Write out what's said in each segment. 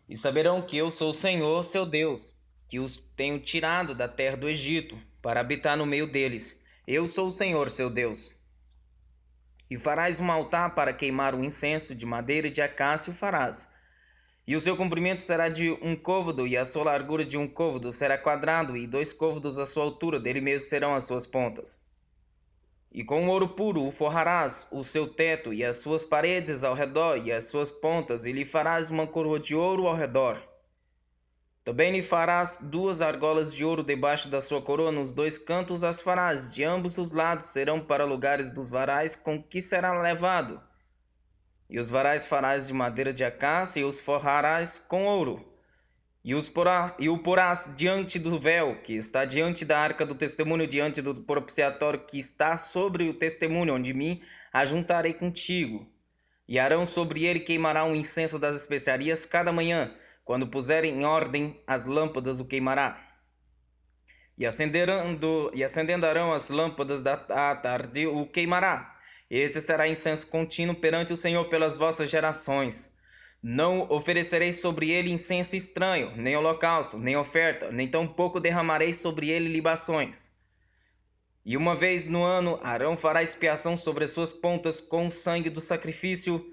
E saberão que eu sou o Senhor, seu Deus, que os tenho tirado da terra do Egito, para habitar no meio deles. Eu sou o Senhor, seu Deus. E farás um altar para queimar o incenso, de madeira de acácio farás. E o seu comprimento será de um côvado, e a sua largura de um côvado será quadrado, e 2 côvados a sua altura, dele mesmo serão as suas pontas. E com ouro puro o forrarás o seu teto, e as suas paredes ao redor, e as suas pontas, e lhe farás uma coroa de ouro ao redor. Também lhe farás 2 argolas de ouro debaixo da sua coroa, nos 2 cantos as farás, de ambos os lados serão para lugares dos varais com que será levado. E os varais farás de madeira de acácia, e os forrarás com ouro. E o porás diante do véu, que está diante da arca do testemunho, diante do propiciatório que está sobre o testemunho, onde me ajuntarei contigo. E Arão sobre ele queimará um incenso das especiarias cada manhã, quando puserem em ordem as lâmpadas o queimará. E acendendo Arão as lâmpadas à tarde o queimará. Este será incenso contínuo perante o Senhor pelas vossas gerações. Não oferecereis sobre ele incenso estranho, nem holocausto, nem oferta, nem tampouco derramareis sobre ele libações. E uma vez no ano Arão fará expiação sobre as suas pontas com o sangue do sacrifício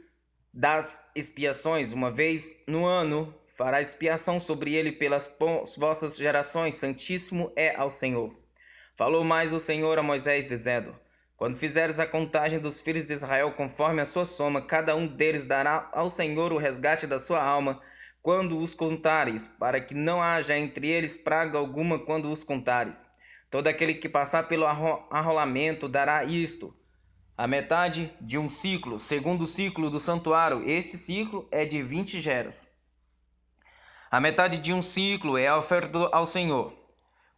das expiações. Uma vez no ano fará expiação sobre ele pelas vossas gerações, santíssimo é ao Senhor. Falou mais o Senhor a Moisés, dizendo: Quando fizeres a contagem dos filhos de Israel conforme a sua soma, cada um deles dará ao Senhor o resgate da sua alma, quando os contares, para que não haja entre eles praga alguma quando os contares. Todo aquele que passar pelo arrolamento dará isto: a metade de um ciclo, segundo o ciclo do santuário. Este ciclo é de 20 geras. A metade de um ciclo é a oferta ao Senhor.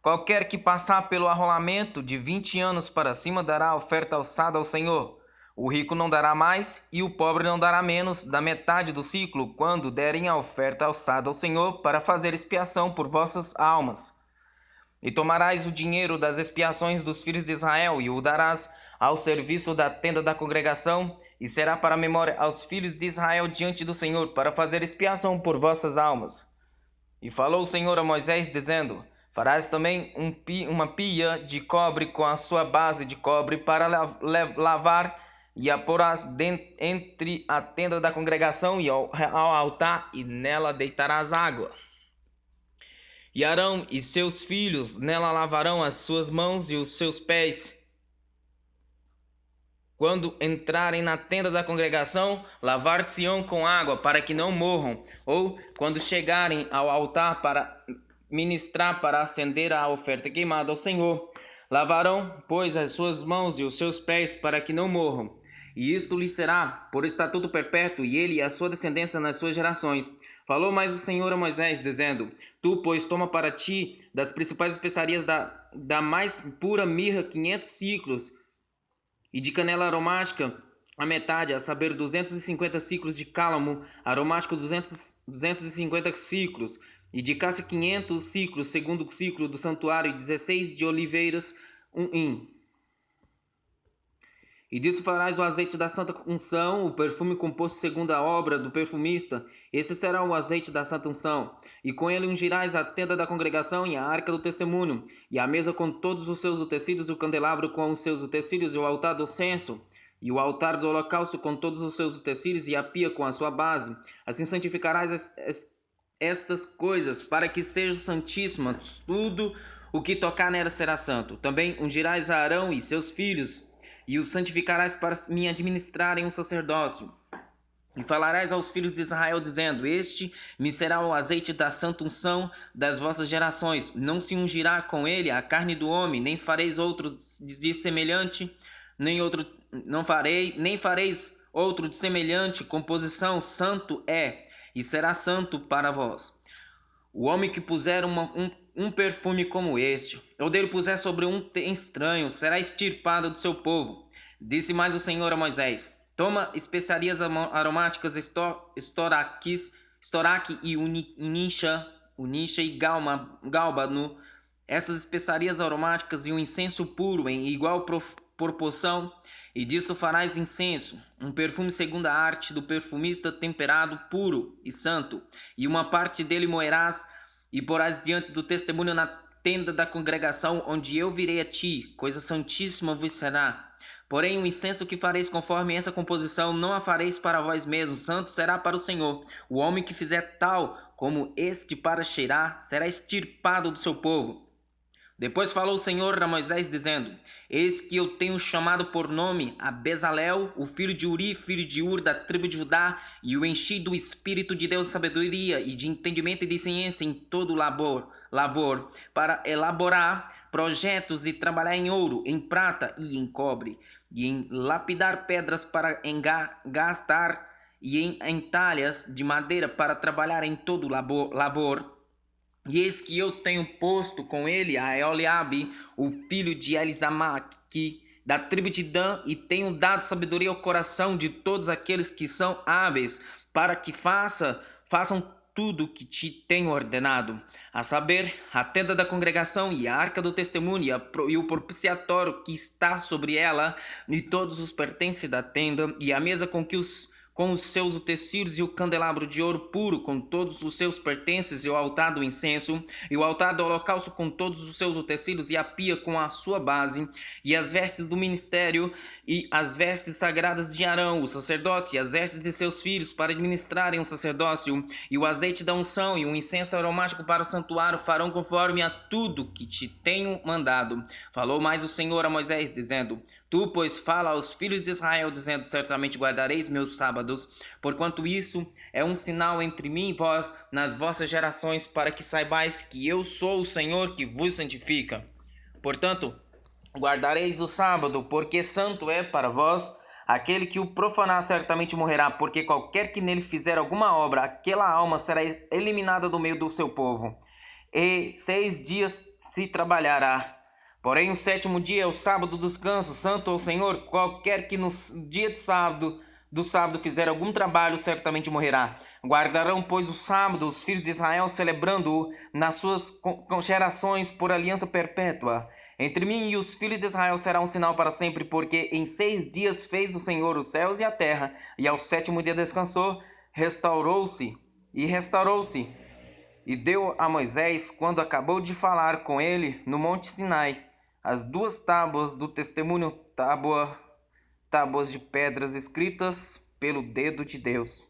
Qualquer que passar pelo arrolamento de 20 anos para cima dará a oferta alçada ao Senhor. O rico não dará mais e o pobre não dará menos da metade do ciclo, quando derem a oferta alçada ao Senhor para fazer expiação por vossas almas. E tomarás o dinheiro das expiações dos filhos de Israel e o darás ao serviço da tenda da congregação, e será para memória aos filhos de Israel diante do Senhor, para fazer expiação por vossas almas. E falou o Senhor a Moisés, dizendo: Farás também uma pia de cobre com a sua base de cobre para lavar, e a porás entre a tenda da congregação e ao altar, e nela deitarás água. E Arão e seus filhos nela lavarão as suas mãos e os seus pés. Quando entrarem na tenda da congregação, lavar-se-ão com água, para que não morram. Ou quando chegarem ao altar para ministrar, para acender a oferta queimada ao Senhor, lavarão, pois, as suas mãos e os seus pés, para que não morram. E isto lhe será por estatuto perpétuo, e ele e a sua descendência nas suas gerações. Falou mais o Senhor a Moisés, dizendo: Tu, pois, toma para ti das principais especiarias da mais pura mirra 500 ciclos, e de canela aromática a metade, a saber, 250 ciclos de cálamo aromático, 250 ciclos, e de cássia 500 ciclos, segundo o ciclo do santuário, e 16 de oliveiras, um hin. E disso farás o azeite da santa unção, o perfume composto segundo a obra do perfumista. Esse será o azeite da santa unção. E com ele ungirás a tenda da congregação e a arca do testemunho, e a mesa com todos os seus utensílios, e o candelabro com os seus utensílios, e o altar do censo, e o altar do holocausto com todos os seus utensílios, e a pia com a sua base. Assim santificarás estas coisas, para que sejam santíssimas. Tudo o que tocar nela será santo. Também ungirás a Arão e seus filhos, e os santificarás para me administrarem o sacerdócio. E falarás aos filhos de Israel, dizendo: Este me será o azeite da santa unção das vossas gerações. Não se ungirá com ele a carne do homem, nem fareis outro de semelhante, nem fareis outro de semelhante composição. Santo é, e será santo para vós. O homem que puser um perfume como este, ou dele puser sobre um estranho, será extirpado do seu povo. Disse mais o Senhor a Moisés: Toma especiarias aromáticas, estoraque e unisha e gálbano, essas especiarias aromáticas, e um incenso puro em igual proporção, e disso farás incenso, um perfume segundo a arte do perfumista, temperado, puro e santo, e uma parte dele moerás e porás diante do testemunho na tenda da congregação, onde eu virei a ti, coisa santíssima vos será. Porém, o incenso que fareis conforme essa composição, não a fareis para vós mesmos, santo será para o Senhor. O homem que fizer tal como este para cheirar, será extirpado do seu povo. Depois falou o Senhor a Moisés, dizendo: Eis que eu tenho chamado por nome a Bezalel, o filho de Uri, filho de Ur, da tribo de Judá, e o enchi do Espírito de Deus de sabedoria e de entendimento e de ciência em todo lavor, para elaborar projetos e trabalhar em ouro, em prata e em cobre, e em lapidar pedras para engastar, e em entalhas de madeira para trabalhar em todo lavor. E eis que eu tenho posto com ele a Eliabe, o filho de Elisamaque, da tribo de Dan, e tenho dado sabedoria ao coração de todos aqueles que são hábeis, para que façam tudo o que te tenho ordenado, a saber, a tenda da congregação e a arca do testemunho e o propiciatório que está sobre ela, e todos os pertences da tenda, e a mesa com os seus utensílios, e o candelabro de ouro puro com todos os seus pertences, e o altar do incenso, e o altar do holocausto com todos os seus utensílios, e a pia com a sua base, e as vestes do ministério, e as vestes sagradas de Arão, o sacerdote, e as vestes de seus filhos para administrarem o sacerdócio, e o azeite da unção, e o incenso aromático para o santuário farão conforme a tudo que te tenho mandado. Falou mais o Senhor a Moisés, dizendo: Tu, pois, fala aos filhos de Israel, dizendo: Certamente guardareis meus sábados, porquanto isso é um sinal entre mim e vós nas vossas gerações, para que saibais que eu sou o Senhor que vos santifica. Portanto, guardareis o sábado, porque santo é para vós. Aquele que o profanar certamente morrerá, porque qualquer que nele fizer alguma obra, aquela alma será eliminada do meio do seu povo. E 6 dias se trabalhará. Porém, o 7º dia é o sábado do descanso, santo ao Senhor. Qualquer que no dia do sábado fizer algum trabalho, certamente morrerá. Guardarão, pois, o sábado os filhos de Israel, celebrando-o nas suas gerações por aliança perpétua. Entre mim e os filhos de Israel será um sinal para sempre, porque em 6 dias fez o Senhor os céus e a terra, e ao 7º dia descansou, restaurou-se. E deu a Moisés, quando acabou de falar com ele no monte Sinai, as 2 tábuas do testemunho, tábuas de pedras escritas pelo dedo de Deus.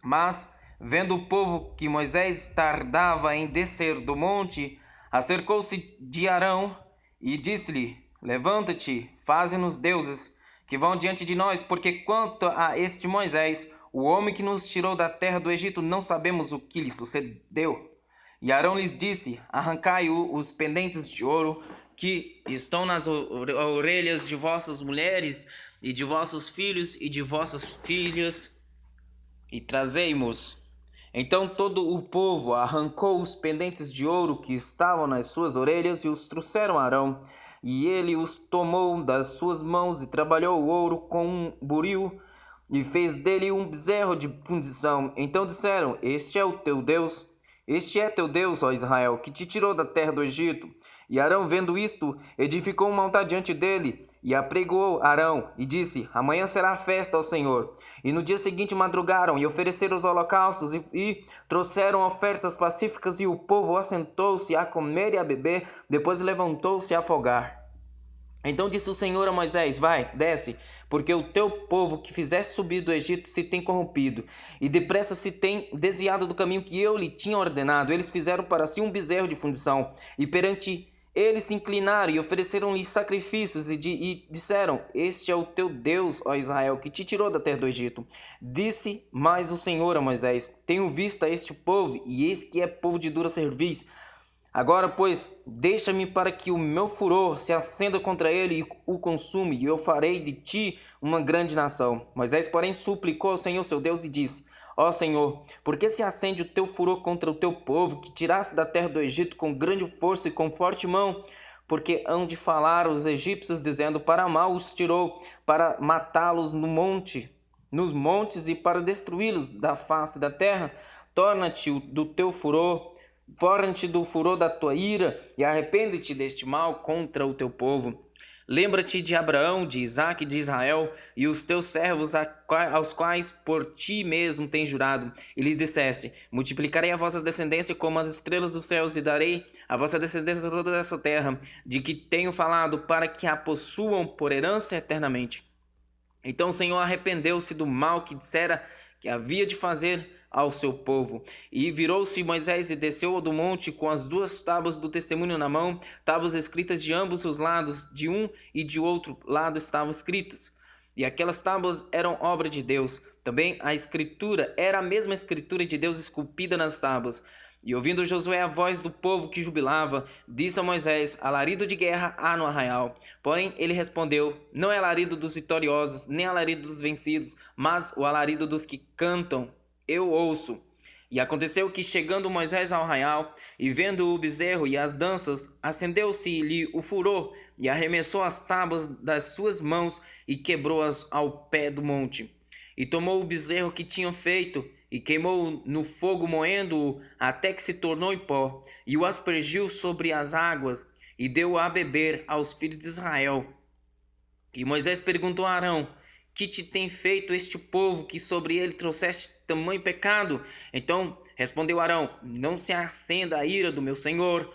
Mas, vendo o povo que Moisés tardava em descer do monte, acercou-se de Arão e disse-lhe: Levanta-te, faze-nos deuses que vão diante de nós, porque quanto a este Moisés, o homem que nos tirou da terra do Egito, não sabemos o que lhe sucedeu. E Arão lhes disse: Arrancai os pendentes de ouro que estão nas orelhas de vossas mulheres e de vossos filhos e de vossas filhas, e trazei-mos. Então todo o povo arrancou os pendentes de ouro que estavam nas suas orelhas e os trouxeram a Arão. E ele os tomou das suas mãos e trabalhou o ouro com um buril e fez dele um bezerro de fundição. Então disseram: Este é teu Deus, ó Israel, que te tirou da terra do Egito. E Arão, vendo isto, edificou um altar diante dele, e apregoou Arão, e disse: Amanhã será festa ao Senhor. E no dia seguinte madrugaram, e ofereceram os holocaustos, e trouxeram ofertas pacíficas, e o povo assentou-se a comer e a beber, depois levantou-se a folgar. Então disse o Senhor a Moisés: Vai, desce, porque o teu povo que fizeste subir do Egito se tem corrompido, e depressa se tem desviado do caminho que eu lhe tinha ordenado. Eles fizeram para si um bezerro de fundição, e perante eles se inclinaram e ofereceram-lhe sacrifícios, e disseram: Este é o teu Deus, ó Israel, que te tirou da terra do Egito. Disse mais o Senhor a Moisés: Tenho visto a este povo, e eis que é povo de dura cerviz. Agora, pois, deixa-me para que o meu furor se acenda contra ele e o consume, e eu farei de ti uma grande nação. Moisés, porém, suplicou ao Senhor seu Deus e disse: Ó Senhor, por que se acende o teu furor contra o teu povo, que tiraste da terra do Egito com grande força e com forte mão? Porque hão de falar os egípcios, dizendo: Para mal os tirou, para matá-los nos montes e para destruí-los da face da terra. Torna-te do teu furor, torna-te do furor da tua ira, e arrepende-te deste mal contra o teu povo. Lembra-te de Abraão, de Isaque e de Israel, e os teus servos aos quais por ti mesmo tens jurado, e lhes disseste: multiplicarei a vossa descendência como as estrelas dos céus, e darei a vossa descendência toda essa terra, de que tenho falado, para que a possuam por herança eternamente. Então o Senhor arrependeu-se do mal que dissera que havia de fazer ao seu povo. E virou-se Moisés e desceu do monte com as 2 tábuas do testemunho na mão, tábuas escritas de ambos os lados, de um e de outro lado estavam escritas. E aquelas tábuas eram obra de Deus. Também a escritura era a mesma escritura de Deus esculpida nas tábuas. E ouvindo Josué a voz do povo que jubilava, disse a Moisés: alarido de guerra há no arraial. Porém ele respondeu: não é alarido dos vitoriosos, nem alarido dos vencidos, mas o alarido dos que cantam eu ouço. E aconteceu que, chegando Moisés ao arraial, e vendo o bezerro e as danças, acendeu-se-lhe o furor, e arremessou as tábuas das suas mãos, e quebrou-as ao pé do monte. E tomou o bezerro que tinham feito, e queimou no fogo, moendo-o até que se tornou em pó, e o aspergiu sobre as águas, e deu-o a beber aos filhos de Israel. E Moisés perguntou a Arão: que te tem feito este povo, que sobre ele trouxeste tamanho pecado? Então respondeu Arão: não se acenda a ira do meu senhor.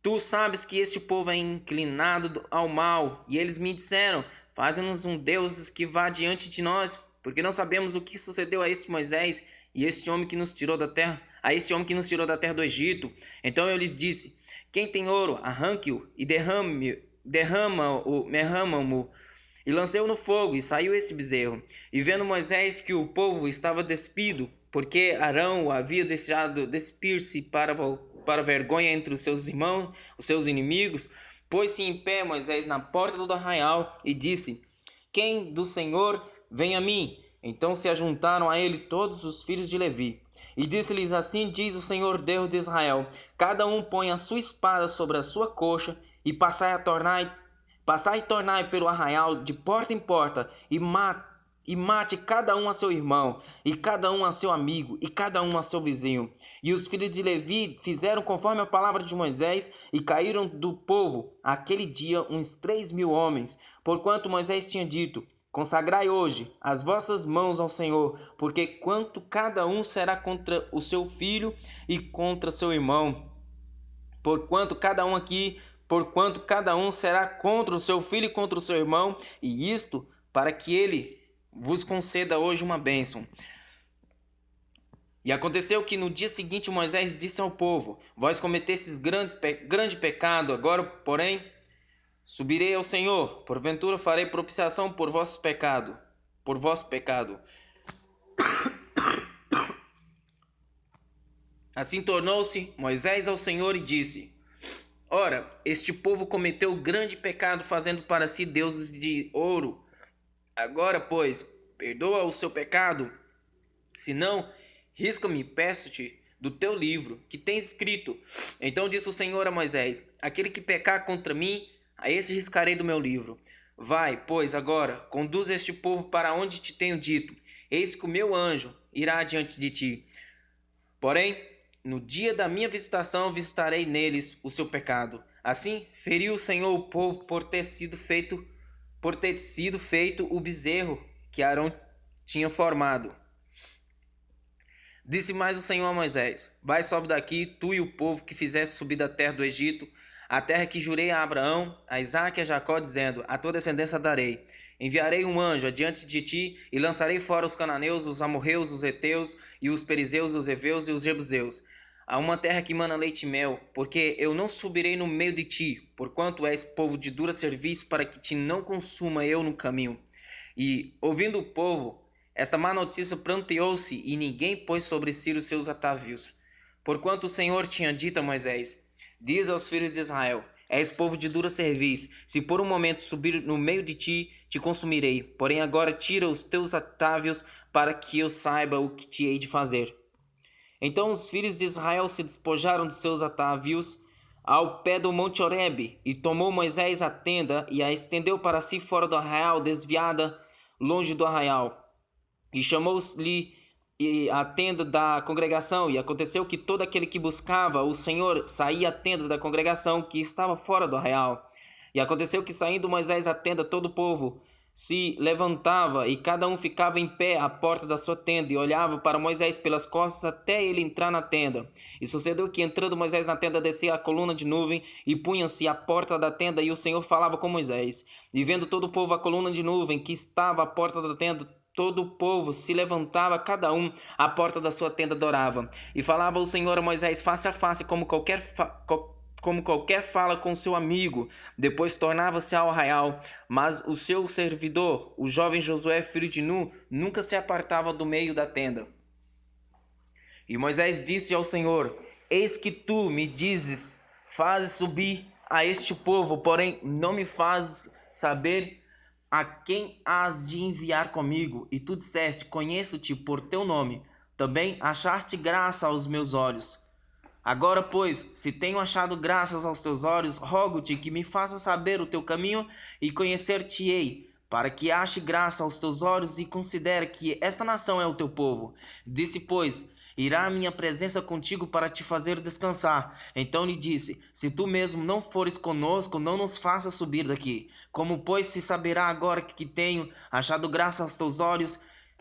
Tu sabes que este povo é inclinado ao mal, e eles me disseram: faze-nos um Deus que vá diante de nós, porque não sabemos o que sucedeu a este Moisés e este homem que nos tirou da terra, a este homem que nos tirou da terra do Egito. Então eu lhes disse: quem tem ouro, arranque-o e derrama-o, e lancei-o no fogo, e saiu esse bezerro. E vendo Moisés que o povo estava despido, porque Arão o havia deixado despir-se para vergonha entre os seus irmãos, os seus inimigos, pôs-se em pé Moisés na porta do arraial e disse: quem do Senhor vem a mim? Então se ajuntaram a ele todos os filhos de Levi. E disse-lhes: assim diz o Senhor Deus de Israel: cada um põe a sua espada sobre a sua coxa, e passai e tornai pelo arraial de porta em porta, e mate cada um a seu irmão, e cada um a seu amigo, e cada um a seu vizinho. E os filhos de Levi fizeram conforme a palavra de Moisés, e caíram do povo aquele dia uns 3.000 homens, porquanto Moisés tinha dito: consagrai hoje as vossas mãos ao Senhor, porque quanto cada um será contra o seu filho e contra seu irmão, porquanto cada um será contra o seu filho e contra o seu irmão, e isto para que ele vos conceda hoje uma bênção. E aconteceu que no dia seguinte Moisés disse ao povo: vós cometestes grande pecado, agora, porém, subirei ao Senhor, porventura farei propiciação por vosso pecado. Assim tornou-se Moisés ao Senhor e disse: ora, este povo cometeu grande pecado, fazendo para si deuses de ouro. Agora, pois, perdoa o seu pecado, senão risca-me, peço-te, do teu livro, que tens escrito. Então disse o Senhor a Moisés: aquele que pecar contra mim, a esse riscarei do meu livro. Vai, pois, agora, conduz este povo para onde te tenho dito. Eis que o meu anjo irá diante de ti. Porém, no dia da minha visitação, visitarei neles o seu pecado. Assim, feriu o Senhor o povo por ter sido feito o bezerro que Arão tinha formado. Disse mais o Senhor a Moisés: vai, sobe daqui, tu e o povo que fizeste subir da terra do Egito, a terra que jurei a Abraão, a Isaque e a Jacó, dizendo: a tua descendência darei. Enviarei um anjo adiante de ti, e lançarei fora os cananeus, os amorreus, os heteus, e os perizeus, os heveus e os jebuseus, a uma terra que mana leite e mel, porque eu não subirei no meio de ti, porquanto és povo de dura serviço, para que te não consuma eu no caminho. E, ouvindo o povo esta má notícia, pranteou-se, e ninguém pôs sobre si os seus atavios. Porquanto o Senhor tinha dito a Moisés: diz aos filhos de Israel: és povo de dura cerviz, se por um momento subir no meio de ti, te consumirei. Porém agora tira os teus atavios, para que eu saiba o que te hei de fazer. Então os filhos de Israel se despojaram dos seus atavios ao pé do monte Horebe, e tomou Moisés a tenda, e a estendeu para si fora do arraial, desviada longe do arraial. E chamou-lhe a tenda da congregação, e aconteceu que todo aquele que buscava o Senhor saía à tenda da congregação, que estava fora do arraial. E aconteceu que, saindo Moisés à tenda, todo o povo se levantava, e cada um ficava em pé à porta da sua tenda, e olhava para Moisés pelas costas até ele entrar na tenda. E sucedeu que, entrando Moisés na tenda, descia a coluna de nuvem, e punha-se à porta da tenda, e o Senhor falava com Moisés. E vendo todo o povo a coluna de nuvem que estava à porta da tenda, todo o povo se levantava, cada um à porta da sua tenda adorava. E falava o Senhor a Moisés face a face, como qualquer fala com seu amigo. Depois tornava-se ao arraial, mas o seu servidor, o jovem Josué, filho de Nun, nunca se apartava do meio da tenda. E Moisés disse ao Senhor: Eis que tu me dizes, fazes subir a este povo, porém não me fazes saber a quem hás de enviar comigo. E tu disseste: Conheço-te por teu nome. Também achaste graça aos meus olhos. Agora, pois, se tenho achado graças aos teus olhos, rogo-te que me faças saber o teu caminho e conhecer-te-ei, para que ache graça aos teus olhos e considere que esta nação é o teu povo. Disse, pois: Irá a minha presença contigo para te fazer descansar. Então lhe disse: Se tu mesmo não fores conosco, não nos faças subir daqui. Como, pois, se saberá agora que tenho achado graça aos teus olhos,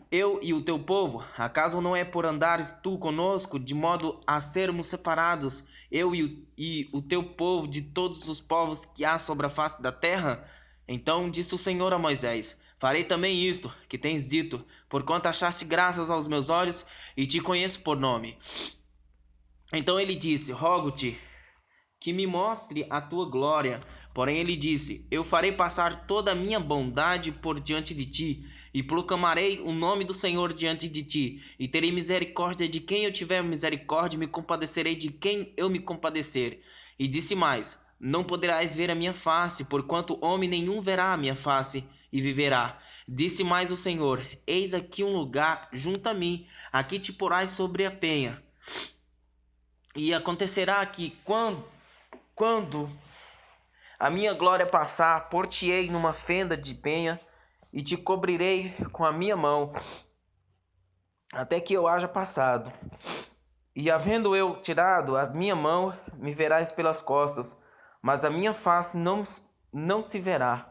eu e o teu povo? Acaso não é por andares tu conosco, de modo a sermos separados, eu e o teu povo, de todos os povos que há sobre a face da terra? Então disse o Senhor a Moisés: Farei também isto que tens dito, porquanto achaste graças aos meus olhos, e te conheço por nome. Então ele disse: Rogo-te que me mostre a tua glória. Porém ele disse: Eu farei passar toda a minha bondade por diante de ti, e proclamarei o nome do Senhor diante de ti, e terei misericórdia de quem eu tiver misericórdia, e me compadecerei de quem eu me compadecer. E disse mais: Não poderás ver a minha face, porquanto homem nenhum verá a minha face e viverá. Disse mais o Senhor: Eis aqui um lugar junto a mim, aqui te porás sobre a penha. E acontecerá que quando a minha glória passar, por-te-ei numa fenda de penha, e te cobrirei com a minha mão, até que eu haja passado. E havendo eu tirado a minha mão, me verás pelas costas, mas a minha face não se verá.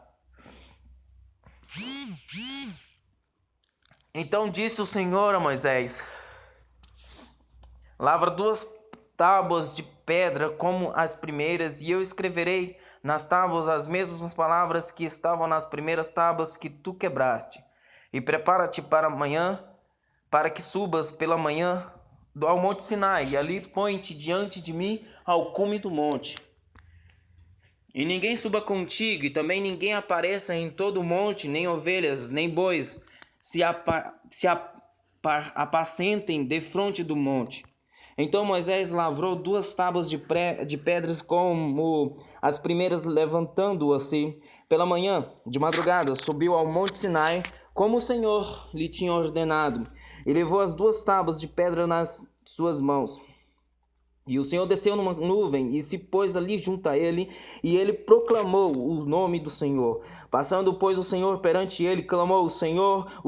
Então disse o Senhor a Moisés: Lavra 2 tábuas de pedra como as primeiras, e eu escreverei nas tábuas as mesmas palavras que estavam nas primeiras tábuas que tu quebraste. E prepara-te para amanhã, para que subas pela manhã ao monte Sinai, e ali põe-te diante de mim ao cume do monte. E ninguém suba contigo, e também ninguém apareça em todo o monte, nem ovelhas, nem bois se apacentem defronte do monte. Então Moisés lavrou 2 tábuas de pedras como as primeiras, levantando-se pela manhã, de madrugada, subiu ao monte Sinai, como o Senhor lhe tinha ordenado, e levou as 2 tábuas de pedra nas suas mãos. E o Senhor desceu numa nuvem e se pôs ali junto a ele, e ele proclamou o nome do Senhor. Passando, pois, o Senhor perante ele, clamou: o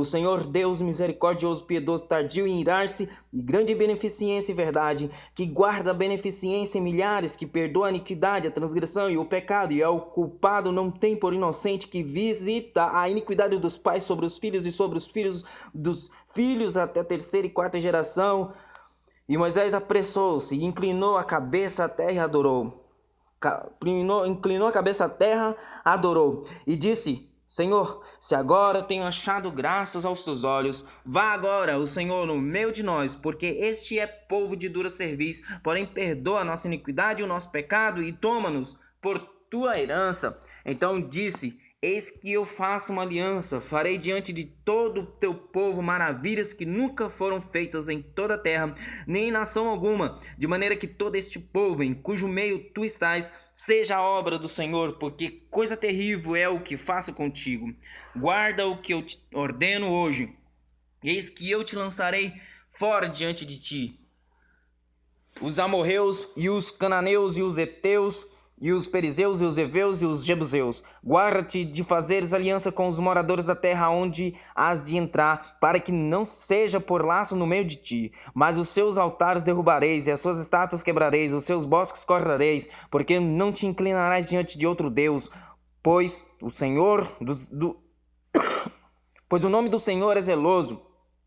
Senhor Deus misericordioso, piedoso, tardio em irar-se, e grande beneficência e verdade, que guarda a beneficência em milhares, que perdoa a iniquidade, a transgressão e o pecado, e ao culpado não tem por inocente, que visita a iniquidade dos pais sobre os filhos e sobre os filhos dos filhos até a 3ª e 4ª geração. E Moisés apressou-se e inclinou a cabeça à terra e adorou. Inclinou a cabeça à terra, adorou. E disse: Senhor, se agora tenho achado graças aos teus olhos, vá agora o Senhor no meio de nós, porque este é povo de dura cerviz, porém perdoa a nossa iniquidade e o nosso pecado, e toma-nos por tua herança. Então disse: Eis que eu faço uma aliança, farei diante de todo o teu povo maravilhas que nunca foram feitas em toda a terra, nem em nação alguma, de maneira que todo este povo, em cujo meio tu estás, seja a obra do Senhor, porque coisa terrível é o que faço contigo. Guarda o que eu te ordeno hoje. Eis que eu te lançarei fora diante de ti os amorreus e os cananeus e os heteus, e os perizeus, e os heveus, e os jebuseus. Guarda-te de fazeres aliança com os moradores da terra onde has de entrar, para que não seja por laço no meio de ti. Mas os seus altares derrubareis, e as suas estátuas quebrareis, os seus bosques cortareis, porque não te inclinarás diante de outro Deus, pois o Senhor pois o nome do Senhor é zeloso.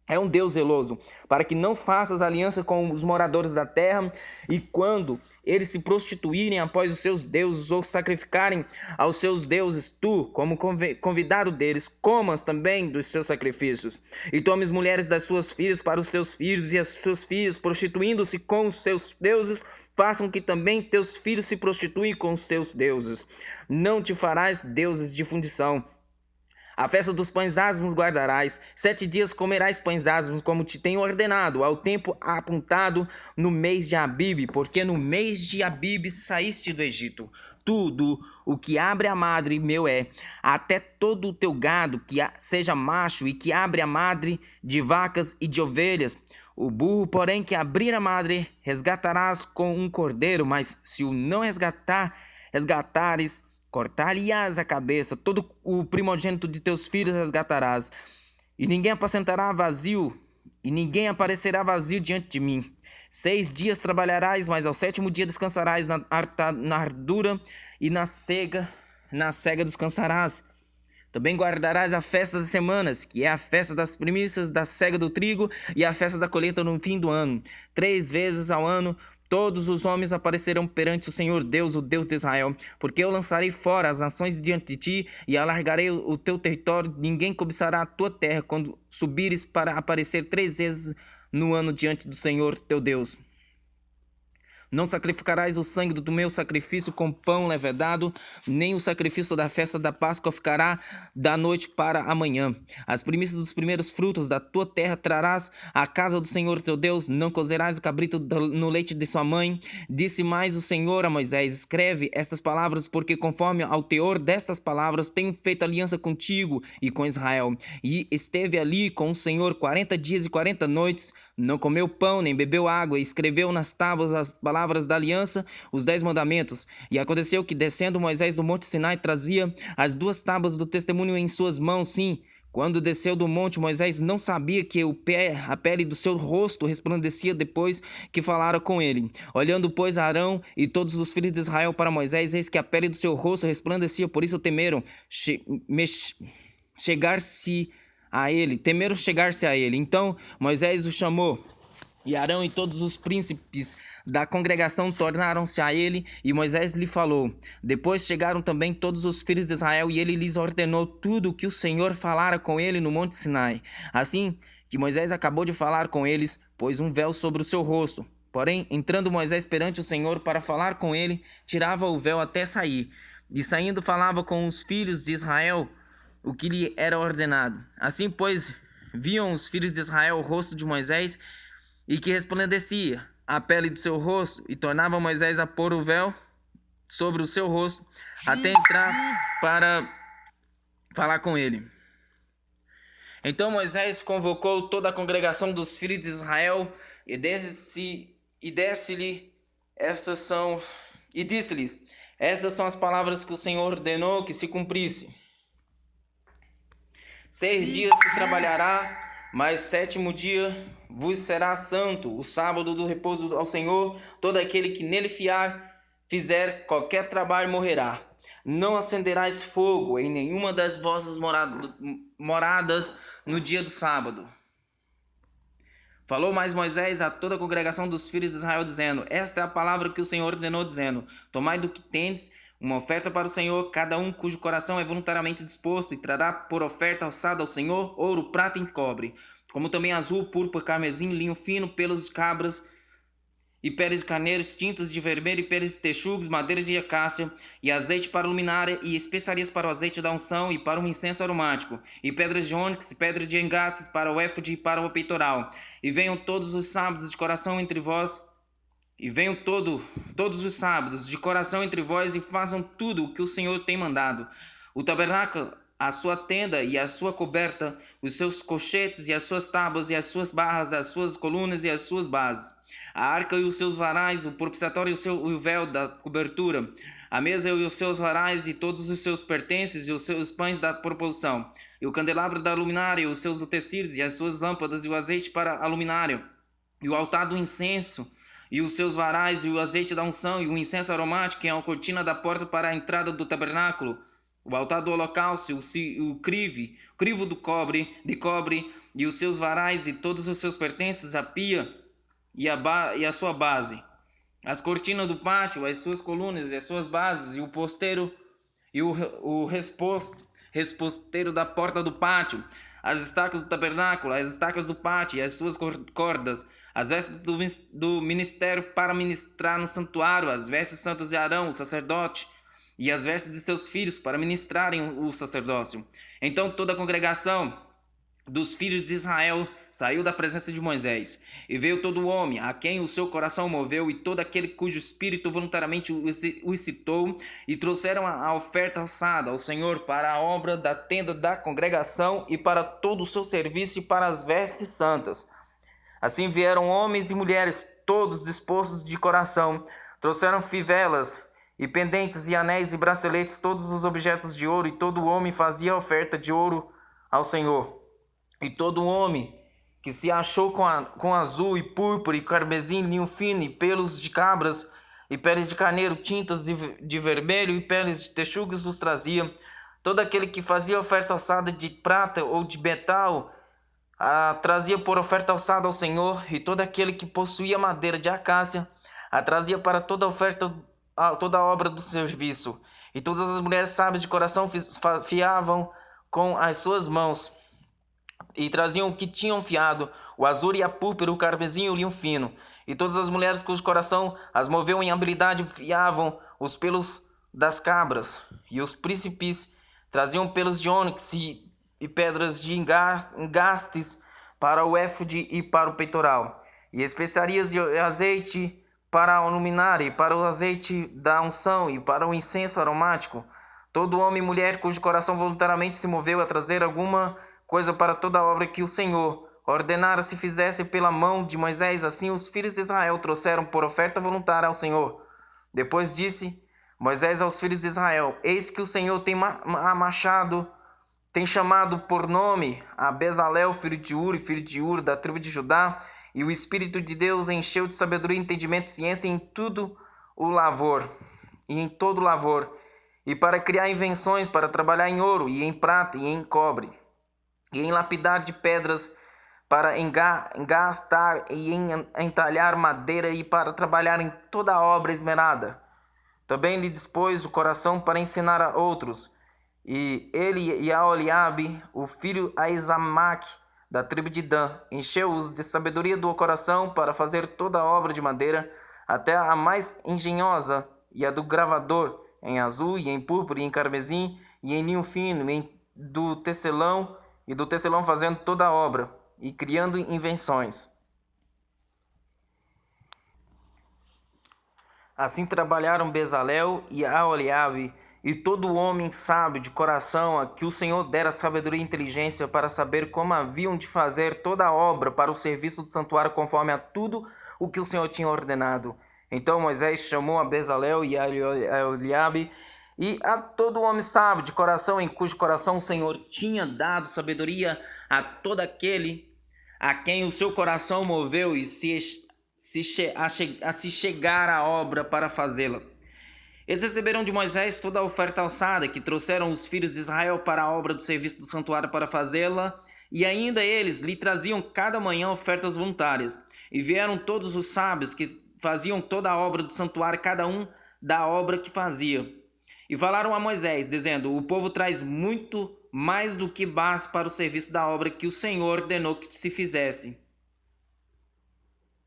É um Deus zeloso, para que não faças aliança com os moradores da terra, e quando eles se prostituírem após os seus deuses ou sacrificarem aos seus deuses, tu, como convidado deles, comas também dos seus sacrifícios, e tomes mulheres das suas filhas para os teus filhos, e as suas filhas, prostituindo-se com os seus deuses, façam que também teus filhos se prostituem com os seus deuses. Não te farás deuses de fundição. A festa dos pães asmos guardarás, 7 dias comerás pães asmos, como te tenho ordenado, ao tempo apontado no mês de Abibe, porque no mês de Abibe saíste do Egito. Tudo o que abre a madre meu é, até todo o teu gado que seja macho e que abre a madre de vacas e de ovelhas. O burro, porém, que abrir a madre, resgatarás com um cordeiro, mas se o não resgatares, cortar-lhe-ás a cabeça, todo o primogênito de teus filhos resgatarás, e ninguém apacentará vazio, e ninguém aparecerá vazio diante de mim. 6 dias trabalharás, mas ao 7º dia descansarás, na ardura e na cega descansarás. Também guardarás a festa das semanas, que é a festa das primícias da cega do trigo, e a festa da colheita no fim do ano. 3 vezes ao ano todos os homens aparecerão perante o Senhor Deus, o Deus de Israel, porque eu lançarei fora as nações diante de ti e alargarei o teu território. Ninguém cobiçará a tua terra quando subires para aparecer 3 vezes no ano diante do Senhor teu Deus. Não sacrificarás o sangue do meu sacrifício com pão levedado, nem o sacrifício da festa da Páscoa ficará da noite para amanhã. As primícias dos primeiros frutos da tua terra trarás à casa do Senhor teu Deus. Não cozerás o cabrito no leite de sua mãe. Disse mais o Senhor a Moisés: escreve estas palavras, porque conforme ao teor destas palavras tenho feito aliança contigo e com Israel. E esteve ali com o Senhor 40 dias e 40 noites, não comeu pão nem bebeu água, e escreveu nas tábuas as palavras da aliança, os 10 mandamentos. E aconteceu que, descendo Moisés do monte Sinai, trazia as 2 tábuas do testemunho em suas mãos. Sim, quando desceu do monte, Moisés não sabia que a pele do seu rosto resplandecia depois que falara com ele. Olhando, pois, Arão e todos os filhos de Israel para Moisés, eis que a pele do seu rosto resplandecia, por isso temeram chegar-se a ele. Então Moisés o chamou, e Arão e todos os príncipes da congregação tornaram-se a ele, e Moisés lhe falou. Depois chegaram também todos os filhos de Israel, e ele lhes ordenou tudo o que o Senhor falara com ele no monte Sinai. Assim que Moisés acabou de falar com eles, pôs um véu sobre o seu rosto. Porém, entrando Moisés perante o Senhor para falar com ele, tirava o véu até sair, e saindo falava com os filhos de Israel o que lhe era ordenado. Assim, pois, viam os filhos de Israel o rosto de Moisés, e que resplandecia a pele do seu rosto, e tornava Moisés a pôr o véu sobre o seu rosto, até entrar para falar com ele. Então Moisés convocou toda a congregação dos filhos de Israel, e disse-lhes: essas são as palavras que o Senhor ordenou que se cumprisse. 6 dias se trabalhará, mas 7º dia vos será santo, o sábado do repouso ao Senhor. Todo aquele que nele fizer qualquer trabalho morrerá. Não acenderás fogo em nenhuma das vossas moradas no dia do sábado. Falou mais Moisés a toda a congregação dos filhos de Israel, dizendo: esta é a palavra que o Senhor ordenou, dizendo: tomai do que tendes uma oferta para o Senhor, cada um cujo coração é voluntariamente disposto, e trará por oferta alçada ao Senhor ouro, prata e cobre, como também azul, púrpura, carmesim, linho fino, pelos de cabras e peles de carneiros, tintas de vermelho e peles de texugos, madeiras de acácia, e azeite para a luminária, e especiarias para o azeite da unção e para um incenso aromático, e pedras de ônix, e pedras de engates para o éfode e para o peitoral. E venham todos os sábados de coração entre vós, todos os sábados de coração entre vós, e façam tudo o que o Senhor tem mandado. O tabernáculo, a sua tenda e a sua coberta, os seus colchetes e as suas tábuas e as suas barras, as suas colunas e as suas bases, a arca e os seus varais, o propiciatório e o véu da cobertura, a mesa e os seus varais e todos os seus pertences e os seus pães da proposição, e o candelabro da luminária e os seus utensílios e as suas lâmpadas e o azeite para a luminária, e o altar do incenso e os seus varais e o azeite da unção e o incenso aromático e a cortina da porta para a entrada do tabernáculo, o altar do holocausto, o crivo de cobre, e os seus varais e todos os seus pertences, a pia e a sua base, as cortinas do pátio, as suas colunas e as suas bases, e o posteiro e o resposteiro da porta do pátio, as estacas do tabernáculo, as estacas do pátio e as suas cordas, as vestes do ministério para ministrar no santuário, as vestes santas de Arão, o sacerdote, e as vestes de seus filhos para ministrarem o sacerdócio. Então toda a congregação dos filhos de Israel saiu da presença de Moisés, e veio todo homem a quem o seu coração moveu, e todo aquele cujo espírito voluntariamente o excitou, e trouxeram a oferta alçada ao Senhor para a obra da tenda da congregação, e para todo o seu serviço, e para as vestes santas. Assim vieram homens e mulheres, todos dispostos de coração, trouxeram fivelas, e pendentes, e anéis, e braceletes, todos os objetos de ouro, e todo homem fazia oferta de ouro ao Senhor. E todo homem que se achou com azul, e púrpura, e carmesim, linho fino, e pelos de cabras, e peles de carneiro, tintas de vermelho, e peles de texugos os trazia. Todo aquele que fazia oferta alçada de prata ou de metal, trazia por oferta alçada ao Senhor, e todo aquele que possuía madeira de acácia, a trazia para toda a obra do serviço. E todas as mulheres sábias de coração fiavam com as suas mãos, e traziam o que tinham fiado, o azul e a púrpura, o carmesim e o linho fino. E todas as mulheres cujo coração as moveu em habilidade fiavam os pelos das cabras. E os príncipes traziam pelos de ônix e pedras de engastes para o éfode e para o peitoral. E especiarias e azeite para a luminária, e para o azeite da unção, e para o incenso aromático. Todo homem e mulher cujo coração voluntariamente se moveu a trazer alguma coisa para toda a obra que o Senhor ordenara se fizesse pela mão de Moisés, assim os filhos de Israel trouxeram por oferta voluntária ao Senhor. Depois disse Moisés aos filhos de Israel: Eis que o Senhor tem chamado por nome a Bezalel, filho de Ur, da tribo de Judá, e o Espírito de Deus encheu de sabedoria, entendimento e ciência em todo o lavor, e para criar invenções, para trabalhar em ouro, e em prata, e em cobre, e em lapidar de pedras, para engastar e em entalhar madeira, e para trabalhar em toda a obra esmerada. Também lhe dispôs o coração para ensinar a outros, e ele e Aholiabe, o filho Aizamaque, da tribo de Dan, encheu-os de sabedoria do coração para fazer toda a obra de madeira, até a mais engenhosa, e a do gravador, em azul, e em púrpura, e em carmesim, e em linho fino, e do tecelão fazendo toda a obra, e criando invenções. Assim trabalharam Bezalel e Aholiabe, e todo homem sábio de coração, a que o Senhor dera sabedoria e inteligência para saber como haviam de fazer toda a obra para o serviço do santuário, conforme a tudo o que o Senhor tinha ordenado. Então Moisés chamou a Bezalel e a Aholiabe, e a todo homem sábio de coração, em cujo coração o Senhor tinha dado sabedoria, a todo aquele a quem o seu coração moveu e se chegar à obra para fazê-la. Eles receberam de Moisés toda a oferta alçada que trouxeram os filhos de Israel para a obra do serviço do santuário para fazê-la, e ainda eles lhe traziam cada manhã ofertas voluntárias. E vieram todos os sábios que faziam toda a obra do santuário, cada um da obra que fazia. E falaram a Moisés, dizendo: O povo traz muito mais do que basta para o serviço da obra que o Senhor ordenou que se fizesse.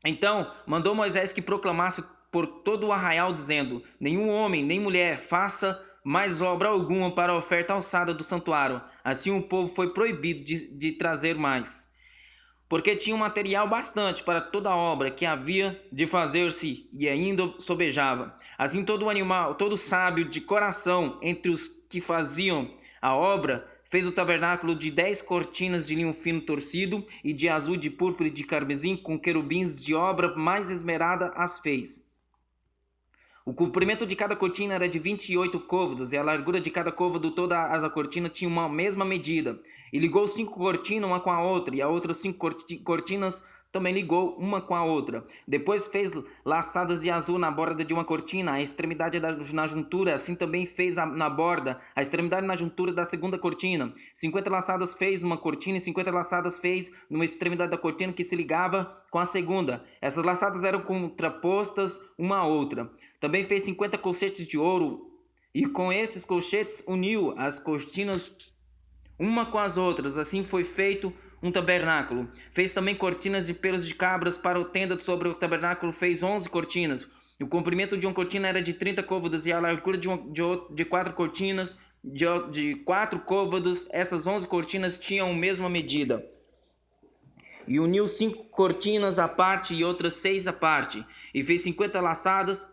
Então mandou Moisés que proclamasse por todo o arraial, dizendo: Nenhum homem nem mulher faça mais obra alguma para a oferta alçada do santuário. Assim o povo foi proibido de trazer mais, porque tinha material bastante para toda a obra que havia de fazer-se, e ainda sobejava. Assim todo sábio de coração entre os que faziam a obra fez o tabernáculo de 10 cortinas de linho fino torcido, e de azul, de púrpura e de carmesim, com querubins de obra mais esmerada as fez. O comprimento de cada cortina era de 28 côvados, e a largura de cada côvado toda a cortina tinha uma mesma medida. E ligou 5 cortinas uma com a outra, e a outras 5 cortinas também ligou uma com a outra. Depois fez laçadas de azul na borda de uma cortina, a extremidade na juntura, assim também fez na borda, a extremidade na juntura da segunda cortina. 50 laçadas fez numa cortina e 50 laçadas fez numa extremidade da cortina que se ligava com a segunda. Essas laçadas eram contrapostas uma à outra. Também fez 50 colchetes de ouro e com esses colchetes uniu as cortinas uma com as outras. Assim foi feito um tabernáculo. Fez também cortinas de pelos de cabras para a tenda sobre o tabernáculo. Fez 11 cortinas. O comprimento de uma cortina era de 30 côvados e a largura de 4 cortinas de 4 côvados. Essas 11 cortinas tinham a mesma medida. E uniu 5 cortinas à parte e outras 6 à parte. E fez 50 laçadas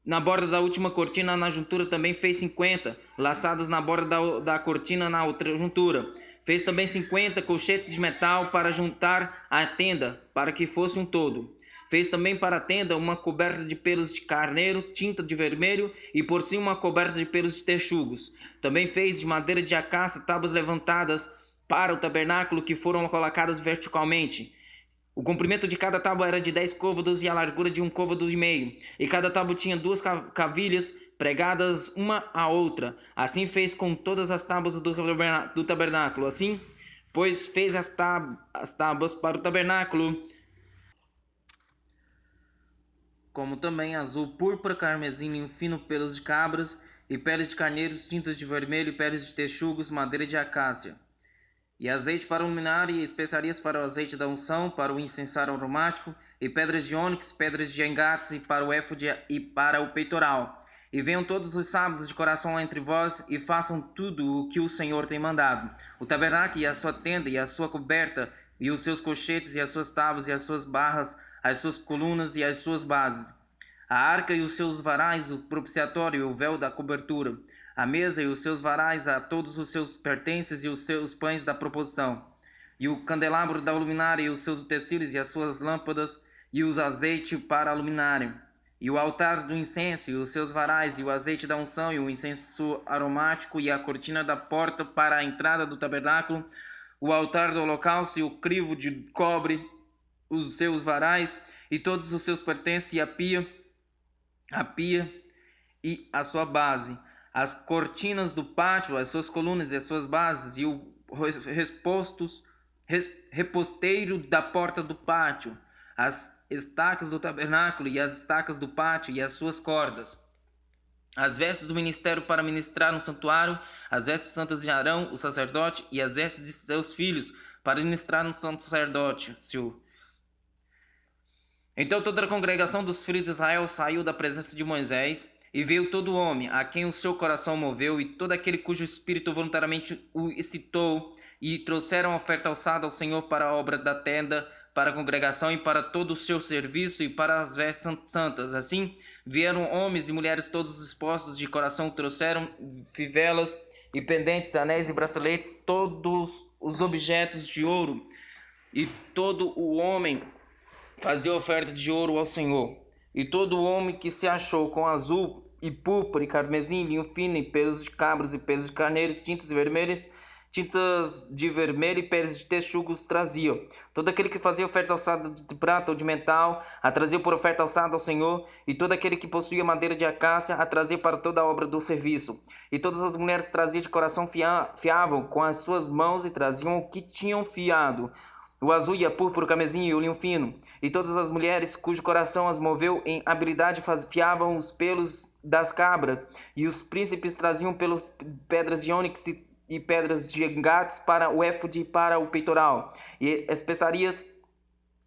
na borda da última cortina. Na juntura também fez 50 laçadas na borda da cortina na outra juntura. Fez também 50 colchetes de metal para juntar a tenda, para que fosse um todo. Fez também para a tenda uma coberta de pelos de carneiro, tinta de vermelho, e por cima uma coberta de pelos de texugos. Também fez de madeira de acácia tábuas levantadas para o tabernáculo, que foram colocadas verticalmente. O comprimento de cada tábua era de 10 côvados e a largura de 1 côvado e meio. E cada tábua tinha 2 cavilhas pregadas uma à outra. Assim fez com todas as tábuas do tabernáculo. Assim, pois fez as tábuas para o tabernáculo, como também azul, púrpura, carmesim, linho fino, pelos de cabras e peles de carneiros, tintas de vermelho e peles de texugos, madeira de acácia. E azeite para o luminário, e especiarias para o azeite da unção, para o incensário aromático, e pedras de ônix, pedras de engates, e para o éfode e para o peitoral. E venham todos os sábios de coração entre vós, e façam tudo o que o Senhor tem mandado. O tabernáculo e a sua tenda, e a sua coberta, e os seus colchetes, e as suas tábuas, e as suas barras, as suas colunas e as suas bases. A arca e os seus varais, o propiciatório e o véu da cobertura. A mesa e os seus varais, a todos os seus pertences e os seus pães da proposição. E o candelabro da luminária e os seus utensílios e as suas lâmpadas e os azeites para a luminária. E o altar do incenso e os seus varais e o azeite da unção e o incenso aromático e a cortina da porta para a entrada do tabernáculo. O altar do holocausto e o crivo de cobre, os seus varais e todos os seus pertences e a pia e a sua base, as cortinas do pátio, as suas colunas e as suas bases, e o reposteiro da porta do pátio, as estacas do tabernáculo e as estacas do pátio e as suas cordas, as vestes do ministério para ministrar no santuário, as vestes santas de Arão, o sacerdote, e as vestes de seus filhos para ministrar no sacerdócio. Então toda a congregação dos filhos de Israel saiu da presença de Moisés, e veio todo homem a quem o seu coração moveu, e todo aquele cujo espírito voluntariamente o excitou, e trouxeram oferta alçada ao Senhor para a obra da tenda, para a congregação e para todo o seu serviço e para as vestes santas. Assim vieram homens e mulheres todos dispostos de coração, trouxeram fivelas e pendentes, anéis e braceletes, todos os objetos de ouro, e todo o homem fazia oferta de ouro ao Senhor. E todo homem que se achou com azul e púrpura e carmesim, linho fino e pelos de cabras e pelos de carneiros, tintas de vermelho e peles de texugos trazia. Todo aquele que fazia oferta alçada de prata ou de metal, a trazia por oferta alçada ao Senhor, e todo aquele que possuía madeira de acácia, a trazia para toda a obra do serviço. E todas as mulheres traziam de coração fiavam com as suas mãos e traziam o que tinham fiado, o azul e a púrpura, o camesim e o linho fino. E todas as mulheres cujo coração as moveu em habilidade fiavam os pelos das cabras. E os príncipes traziam pedras de ônix e pedras de engates para o éfode e para o peitoral. E especiarias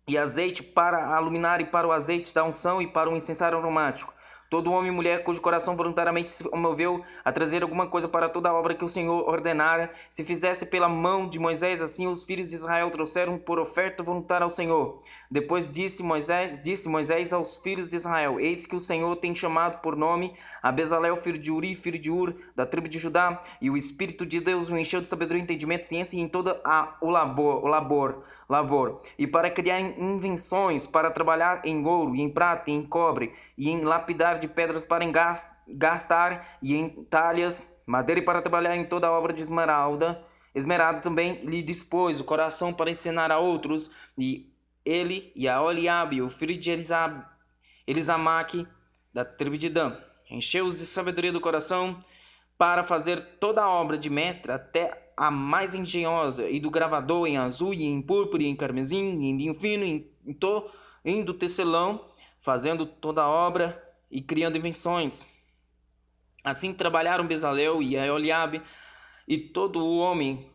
e azeite para a luminária e para o azeite da unção e para o incensário aromático. Todo homem e mulher cujo coração voluntariamente se moveu a trazer alguma coisa para toda a obra que o Senhor ordenara, se fizesse pela mão de Moisés, assim os filhos de Israel trouxeram por oferta voluntária ao Senhor. Depois disse Moisés aos filhos de Israel: Eis que o Senhor tem chamado por nome a Bezalel, filho de Uri, filho de Ur, da tribo de Judá, e o Espírito de Deus o encheu de sabedoria, entendimento, ciência e em toda o labor, e para criar invenções, para trabalhar em ouro, e em prata, e em cobre, e em lapidar de pedras para gastar, e em talhas, madeira, e para trabalhar em toda a obra de esmeralda também lhe dispôs o coração para ensinar a outros, e ele e a Oliabe, o filho de Elisamaque, da tribo de Dan. Encheu-os de sabedoria do coração para fazer toda a obra de mestre, até a mais engenhosa, e do gravador em azul, e em púrpura, e em carmesim, e em linho fino, e do tecelão, fazendo toda a obra e criando invenções. Assim trabalharam Bezalel e Aholiabe e todo o homem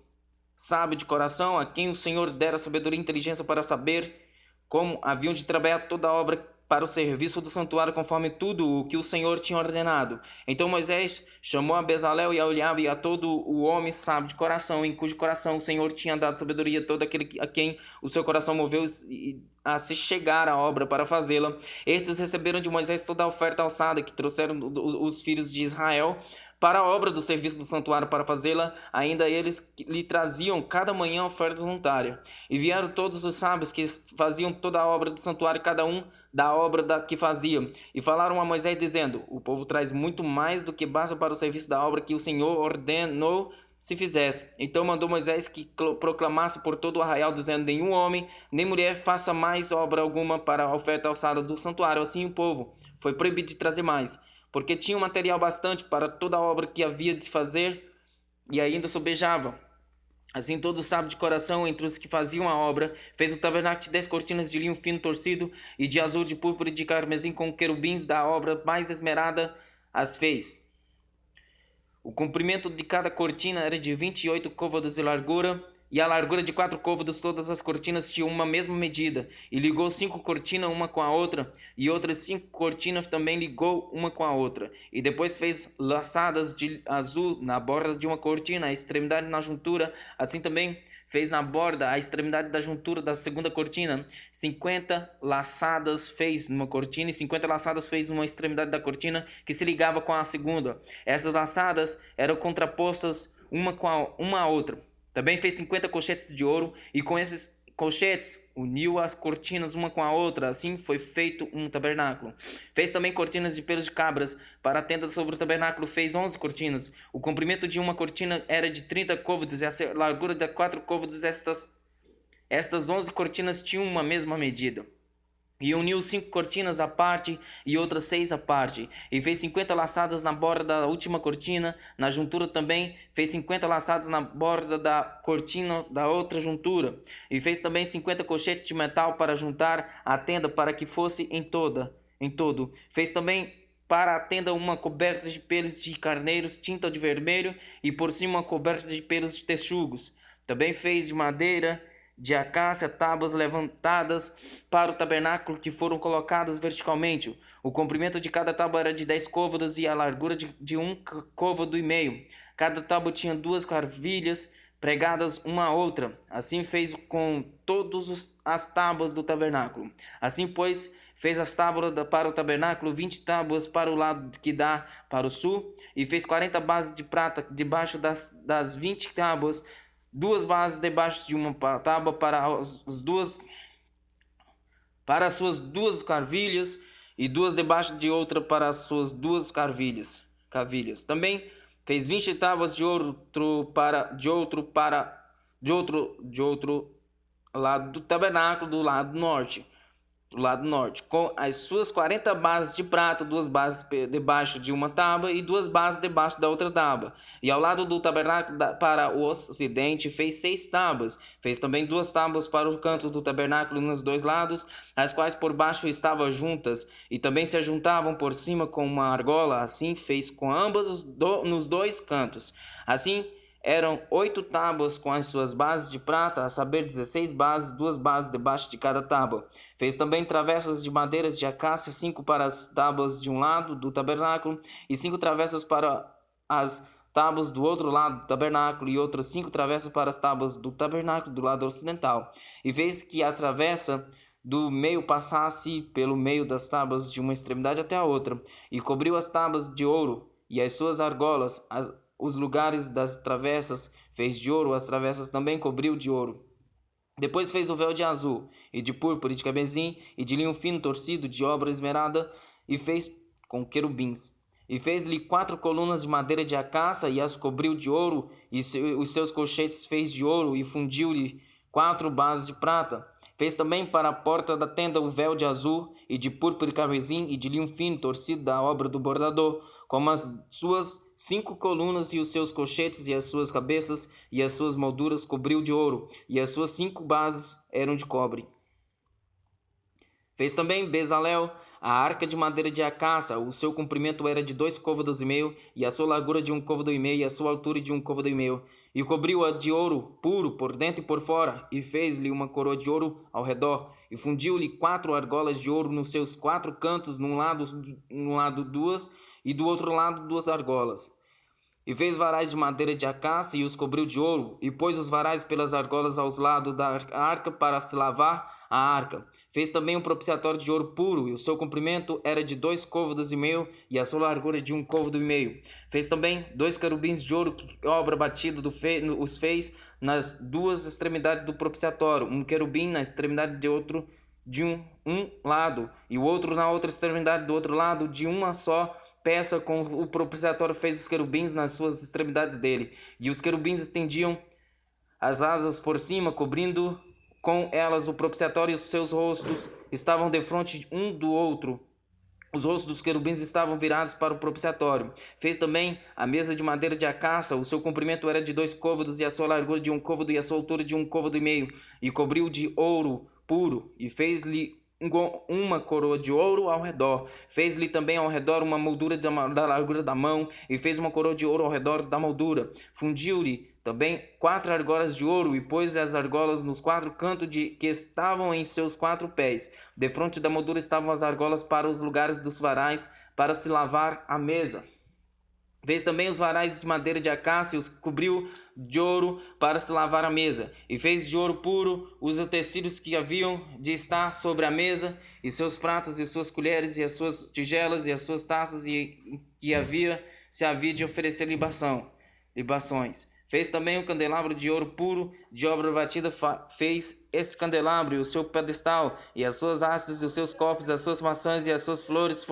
sábio de coração, a quem o Senhor dera sabedoria e inteligência para saber como haviam de trabalhar toda a obra para o serviço do santuário, conforme tudo o que o Senhor tinha ordenado. Então Moisés chamou a Bezalel e a Aholiabe e a todo o homem sábio de coração, em cujo coração o Senhor tinha dado sabedoria, todo aquele a quem o seu coração moveu a se chegar à obra para fazê-la. Estes receberam de Moisés toda a oferta alçada que trouxeram os filhos de Israel para a obra do serviço do santuário para fazê-la. Ainda eles lhe traziam cada manhã oferta voluntária. E vieram todos os sábios que faziam toda a obra do santuário, cada um da obra que fazia. E falaram a Moisés, dizendo: o povo traz muito mais do que basta para o serviço da obra que o Senhor ordenou se fizesse. Então mandou Moisés que proclamasse por todo o arraial, dizendo: nenhum homem nem mulher faça mais obra alguma para a oferta alçada do santuário. Assim o povo foi proibido de trazer mais, porque tinha material bastante para toda a obra que havia de fazer, e ainda sobejava. Assim todo sábio de coração entre os que faziam a obra fez o tabernáculo de 10 cortinas de linho fino torcido, e de azul, de púrpura e de carmesim, com querubins da obra mais esmerada as fez. O comprimento de cada cortina era de 28 côvados de largura, e a largura de 4 côvados. Todas as cortinas tinham uma mesma medida, e ligou 5 cortinas uma com a outra, e outras 5 cortinas também ligou uma com a outra. E depois fez laçadas de azul na borda de uma cortina, a extremidade na juntura. Assim também fez na borda a extremidade da juntura da segunda cortina. 50 laçadas fez numa cortina, e 50 laçadas fez numa extremidade da cortina que se ligava com a segunda. Essas laçadas eram contrapostas uma à outra. Também fez 50 colchetes de ouro, e com esses colchetes uniu as cortinas uma com a outra. Assim foi feito um tabernáculo. Fez também cortinas de pelos de cabras para a tenda sobre o tabernáculo. Fez 11 cortinas. O comprimento de uma cortina era de 30 côvados, e a largura de 4 côvados. Estas 11 cortinas tinham uma mesma medida. E uniu 5 cortinas à parte e outras 6 à parte. E fez 50 laçadas na borda da última cortina. Na juntura também fez 50 laçadas na borda da cortina da outra juntura. E fez também 50 colchetes de metal para juntar a tenda, para que fosse em todo. Fez também para a tenda uma coberta de pelos de carneiros tinta de vermelho, e por cima uma coberta de pelos de texugos. Também fez de madeira de acácia tábuas levantadas para o tabernáculo, que foram colocadas verticalmente. O comprimento de cada tábua era de 10 côvados, e a largura de 1 côvado e meio. Cada tábua tinha 2 carvilhas pregadas uma à outra. Assim fez com todas as tábuas do tabernáculo. Assim, pois, fez as tábuas para o tabernáculo, 20 tábuas para o lado que dá para o sul, e fez 40 bases de prata debaixo das 20 tábuas, 2 bases debaixo de uma tábua para as suas 2 carvilhas, e 2 debaixo de outra para as suas 2 carvilhas. Também fez 20 tábuas de outro lado do tabernáculo, do lado norte, com as suas 40 bases de prata, 2 bases debaixo de uma tábua e 2 bases debaixo da outra tábua. E ao lado do tabernáculo para o ocidente fez 6 tábuas. Fez também 2 tábuas para o canto do tabernáculo nos 2 lados, as quais por baixo estavam juntas, e também se ajuntavam por cima com uma argola. Assim fez com ambas nos 2 cantos. Assim eram 8 tábuas com as suas bases de prata, a saber, 16 bases, 2 bases debaixo de cada tábua. Fez também travessas de madeiras de acácia, 5 para as tábuas de um lado do tabernáculo, e 5 travessas para as tábuas do outro lado do tabernáculo, e outras 5 travessas para as tábuas do tabernáculo do lado ocidental. E fez que a travessa do meio passasse pelo meio das tábuas de uma extremidade até a outra, e cobriu as tábuas de ouro e as suas argolas. Os lugares das travessas fez de ouro, as travessas também cobriu de ouro. Depois fez o véu de azul, e de púrpura, e de carmesim, e de linho fino torcido, de obra esmerada, e fez com querubins. E fez-lhe 4 colunas de madeira de acácia, e as cobriu de ouro, e os seus colchetes fez de ouro, e fundiu-lhe 4 bases de prata. Fez também para a porta da tenda o véu de azul, e de púrpura e carmesim, e de linho fino torcido da obra do bordador, como as suas 5 colunas, e os seus cochetes, e as suas cabeças, e as suas molduras cobriu de ouro, e as suas 5 bases eram de cobre. Fez também Bezalel a arca de madeira de acácia. O seu comprimento era de 2 côvados e meio, e a sua largura de 1 côvado e meio, e a sua altura de 1 côvado e meio. E cobriu-a de ouro puro por dentro e por fora, e fez-lhe uma coroa de ouro ao redor, e fundiu-lhe 4 argolas de ouro nos seus 4 cantos, num lado 2, e do outro lado 2 argolas. E fez varais de madeira de acácia e os cobriu de ouro, e pôs os varais pelas argolas aos lados da arca para se lavar a arca. Fez também um propiciatório de ouro puro, e o seu comprimento era de 2 côvados e meio, e a sua largura de 1 côvado e meio. Fez também 2 querubins de ouro que obra batida os fez nas 2 extremidades do propiciatório, um querubim na extremidade de outro de um lado, e o outro na outra extremidade do outro lado, de uma só peça. Com o propiciatório fez os querubins nas suas extremidades dele, e os querubins estendiam as asas por cima, cobrindo com elas o propiciatório, e os seus rostos estavam defronte um do outro. Os rostos dos querubins estavam virados para o propiciatório. Fez também a mesa de madeira de acácia. O seu comprimento era de 2 côvados, e a sua largura de 1 côvado, e a sua altura de 1 côvado e meio. E cobriu de ouro puro, e fez-lhe uma coroa de ouro ao redor. Fez-lhe também ao redor uma moldura da largura da mão, e fez uma coroa de ouro ao redor da moldura. Fundiu-lhe também 4 argolas de ouro, e pôs as argolas nos 4 cantos que estavam em seus 4 pés. Defronte da moldura estavam as argolas para os lugares dos varais, para se lavar a mesa. Fez também os varais de madeira de acácia, e os cobriu de ouro para se lavar a mesa. E fez de ouro puro os utensílios que haviam de estar sobre a mesa, e seus pratos, e suas colheres, e as suas tigelas, e as suas taças, e se havia de oferecer libações. Fez também um candelabro de ouro puro, de obra batida. Fez esse candelabro e o seu pedestal, e as suas hastes, e os seus copos, as suas maçãs e as suas flores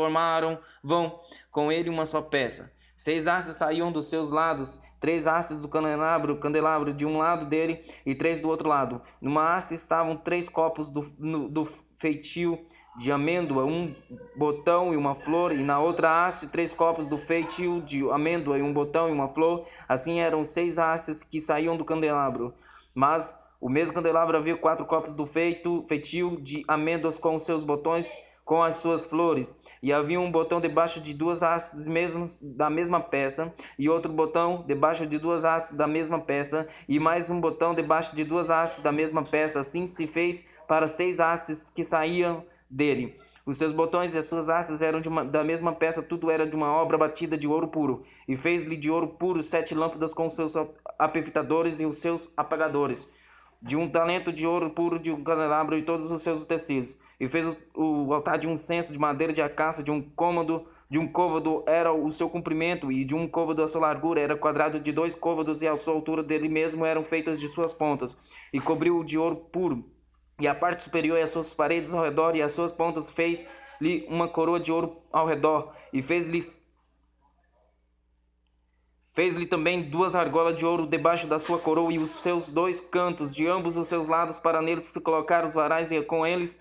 vão com ele uma só peça. 6 hastes saíam dos seus lados, 3 hastes do candelabro de um lado dele, e 3 do outro lado. Numa haste estavam 3 copos do feitio de amêndoa, um botão e uma flor, e na outra haste 3 copos do feitio de amêndoa, e um botão e uma flor. Assim eram 6 hastes que saíam do candelabro. Mas o mesmo candelabro havia 4 copos do feitio de amêndoas com os seus botões, com as suas flores, e havia um botão debaixo de 2 hastes da mesma peça, e outro botão debaixo de 2 hastes da mesma peça, e mais um botão debaixo de 2 hastes da mesma peça. Assim se fez para 6 hastes que saíam dele. Os seus botões e as suas hastes eram da mesma peça, tudo era de uma obra batida de ouro puro. E fez-lhe de ouro puro 7 lâmpadas com os seus apevitadores e os seus apagadores, de 1 talento de ouro puro, de um candelabro e todos os seus utensílios. E fez o altar de um censo de madeira de acácia, de um côvado era o seu comprimento, e de 1 côvado a sua largura. Era quadrado de 2 côvados, e a sua altura dele mesmo eram feitas de suas pontas. E cobriu-o de ouro puro, e a parte superior e as suas paredes ao redor, e as suas pontas fez-lhe uma coroa de ouro ao redor, e fez-lhe também 2 argolas de ouro debaixo da sua coroa, e os seus 2 cantos de ambos os seus lados, para neles se colocar os varais, e com eles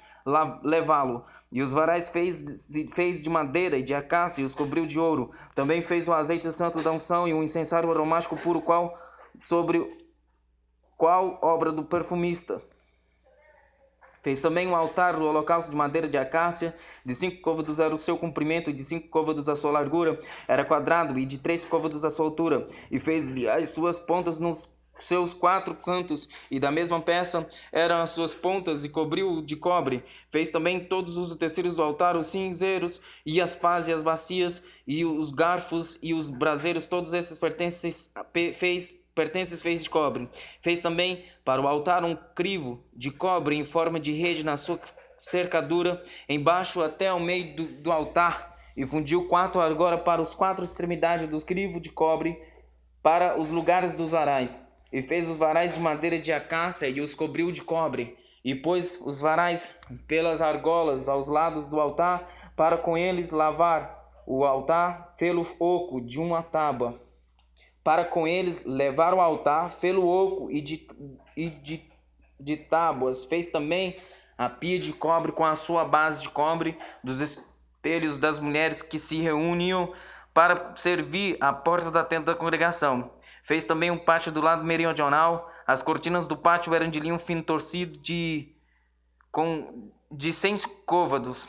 levá-lo. E os varais fez de madeira e de acácia, e os cobriu de ouro. Também fez o azeite santo da unção, e um incensário aromático puro, qual obra do perfumista. Fez também um altar do holocausto de madeira de acácia. De 5 côvados era o seu comprimento, e de 5 côvados a sua largura. Era quadrado, e de 3 côvados a sua altura. E fez-lhe as suas pontas nos seus 4 cantos, e da mesma peça eram as suas pontas, e cobriu de cobre. Fez também todos os utensílios do altar, os cinzeiros, e as pás, e as bacias, e os garfos, e os braseiros. Todos esses pertences fez de cobre. Fez também para o altar um crivo de cobre em forma de rede na sua cercadura, embaixo até ao meio do altar, e fundiu 4 argolas para as 4 extremidades dos crivos de cobre, para os lugares dos varais. E fez os varais de madeira de acácia, e os cobriu de cobre. E pôs os varais pelas argolas aos lados do altar, para com eles lavar o altar, fê-lo oco de uma tábua, para com eles levar o altar, fê-lo oco e de tábuas. Fez também a pia de cobre com a sua base de cobre, dos espelhos das mulheres que se reuniam para servir à porta da tenda da congregação. Fez também um pátio do lado meridional. As cortinas do pátio eram de linho fino torcido de 100 côvados.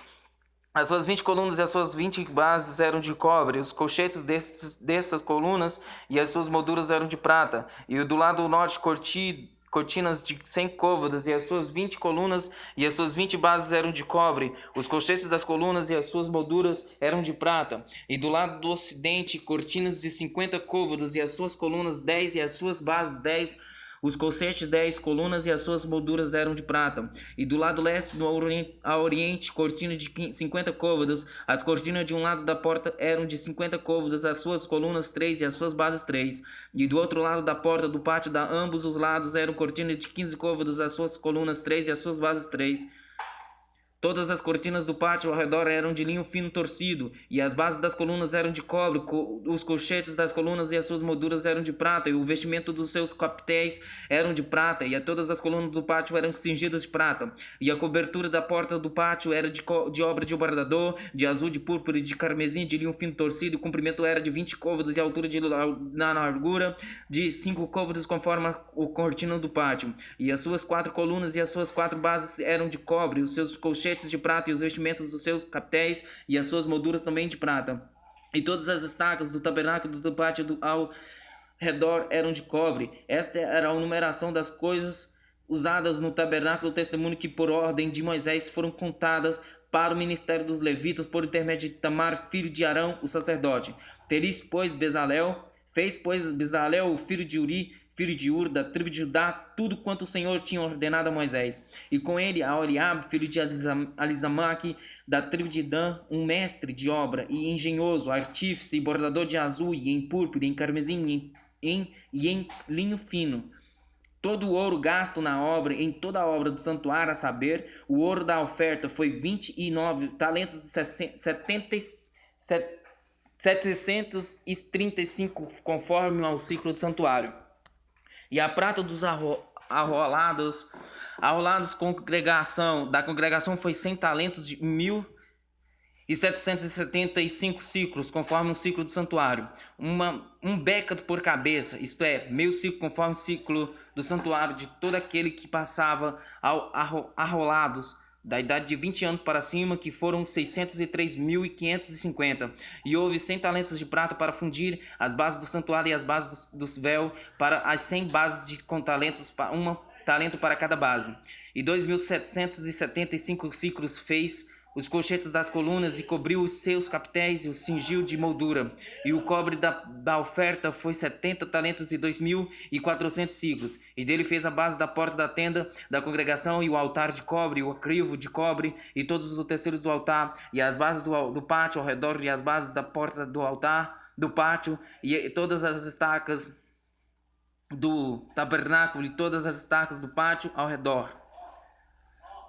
As suas 20 colunas e as suas 20 bases eram de cobre. Os colchetes dessas colunas e as suas molduras eram de prata. E do lado norte cortinas de 100 côvados e as suas 20 colunas e as suas 20 bases eram de cobre. Os colchetes das colunas e as suas molduras eram de prata. E do lado do ocidente cortinas de 50 côvados e as suas colunas 10 e as suas bases 10. Os colchetes 10 colunas e as suas molduras eram de prata. E do lado leste, ao oriente, cortinas de 50 côvados. As cortinas de um lado da porta eram de 50 côvados, as suas colunas 3 e as suas bases 3. E do outro lado da porta do pátio, ambos os lados, eram cortinas de 15 côvados, as suas colunas 3 e as suas bases 3. Todas as cortinas do pátio ao redor eram de linho fino torcido, e as bases das colunas eram de cobre, os colchetes das colunas e as suas molduras eram de prata, e o vestimento dos seus capitéis eram de prata, e todas as colunas do pátio eram cingidas de prata, e a cobertura da porta do pátio era de obra de bordador, de azul, de púrpura e de carmesim, de linho fino torcido, e o comprimento era de 20 côvados e a altura na largura de 5 côvados, conforme a cortina do pátio, e as suas 4 colunas e as suas 4 bases eram de cobre, os seus colchetes de prata e os vestimentos dos seus capitéis e as suas molduras também de prata. E todas as estacas do tabernáculo do pátio ao redor eram de cobre. Esta era a numeração das coisas usadas no tabernáculo do testemunho que por ordem de Moisés foram contadas para o ministério dos levitas por intermédio de Tamar, filho de Arão, o sacerdote. Fez, pois, Bezalel, o filho de Uri, filho de Ur, da tribo de Judá, tudo quanto o Senhor tinha ordenado a Moisés. E com ele a Oliabe, filho de Alisamaque, da tribo de Dan, um mestre de obra e engenhoso, artífice e bordador de azul e em púrpura, em carmesim e em linho fino. Todo o ouro gasto na obra, em toda a obra do santuário, a saber, o ouro da oferta foi 29 talentos e 735, conforme ao ciclo do santuário. E a prata dos arrolados da congregação foi 100 talentos de 1.775 ciclos, conforme o ciclo do santuário. Um bécado por cabeça, isto é, meio ciclo, conforme o ciclo do santuário de todo aquele que passava arrolados, da idade de 20 anos para cima, que foram 603.550. E houve 100 talentos de prata para fundir as bases do santuário e as bases do véu, para as 100 bases com talentos, um talento para cada base. E 2.775 ciclos fez os colchetes das colunas e cobriu os seus capitéis e os cingiu de moldura. E o cobre da oferta foi 70 talentos e 2.400 ciclos. E dele fez a base da porta da tenda da congregação e o altar de cobre, e o crivo de cobre e todos os utensílios do altar e as bases do pátio ao redor e as bases da porta do altar, do pátio e todas as estacas do tabernáculo e todas as estacas do pátio ao redor.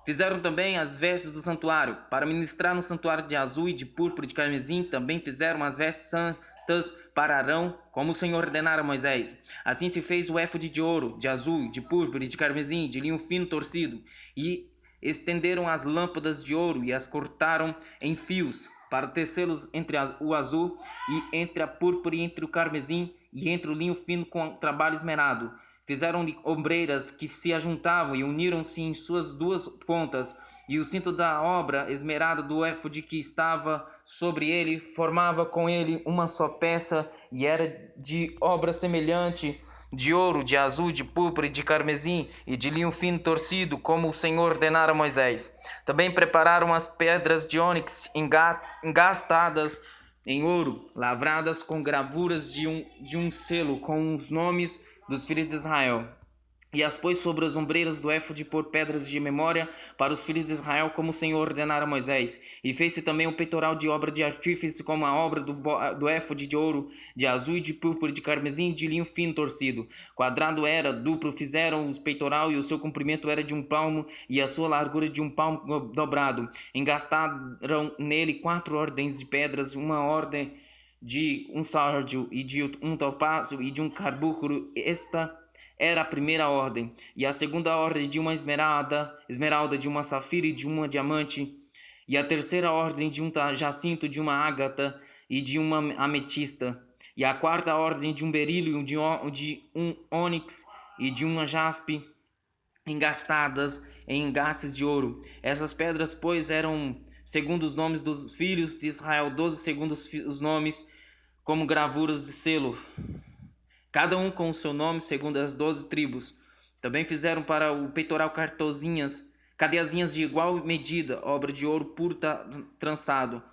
Fizeram também as vestes do santuário, para ministrar no santuário de azul e de púrpura e de carmesim. Também fizeram as vestes santas para Arão, como o Senhor ordenara a Moisés. Assim se fez o éfode de ouro, de azul, de púrpura e de carmesim, de linho fino torcido. E estenderam as lâmpadas de ouro e as cortaram em fios, para tecê-los entre o azul e entre a púrpura e entre o carmesim e entre o linho fino com trabalho esmerado. Fizeram-lhe ombreiras que se ajuntavam e uniram-se em suas duas pontas, e o cinto da obra esmerada do éfode que estava sobre ele formava com ele uma só peça, e era de obra semelhante, de ouro, de azul, de púrpura e de carmesim, e de linho fino torcido, como o Senhor ordenara a Moisés. Também prepararam as pedras de ônix engastadas em ouro, lavradas com gravuras de um selo, com os nomes dos filhos de Israel. E as pôs sobre as ombreiras do éfode por pedras de memória para os filhos de Israel, como o Senhor ordenara a Moisés. E fez-se também um peitoral de obra de artífice, como a obra do éfode de ouro, de azul e de púrpura, de carmesim, de linho fino torcido. Quadrado era, duplo fizeram os peitoral, e o seu comprimento era de 1 palmo, e a sua largura de 1 palmo dobrado. Engastaram nele 4 ordens de pedras, uma ordem de um sárdio, e de um topázio, e de um carbúnculo. Esta era a primeira ordem, e a segunda ordem de uma esmeralda de uma safira e de uma diamante, e a terceira ordem de um jacinto, de uma ágata e de uma ametista, e a quarta ordem de um berílio, de um ônix e de uma jaspe, engastadas em engastes de ouro. Essas pedras, pois, eram, segundo os nomes dos filhos de Israel, 12 segundo os nomes, como gravuras de selo, cada um com o seu nome, segundo as 12 tribos. Também fizeram para o peitoral cadeiazinhas de igual medida, obra de ouro puro trançado.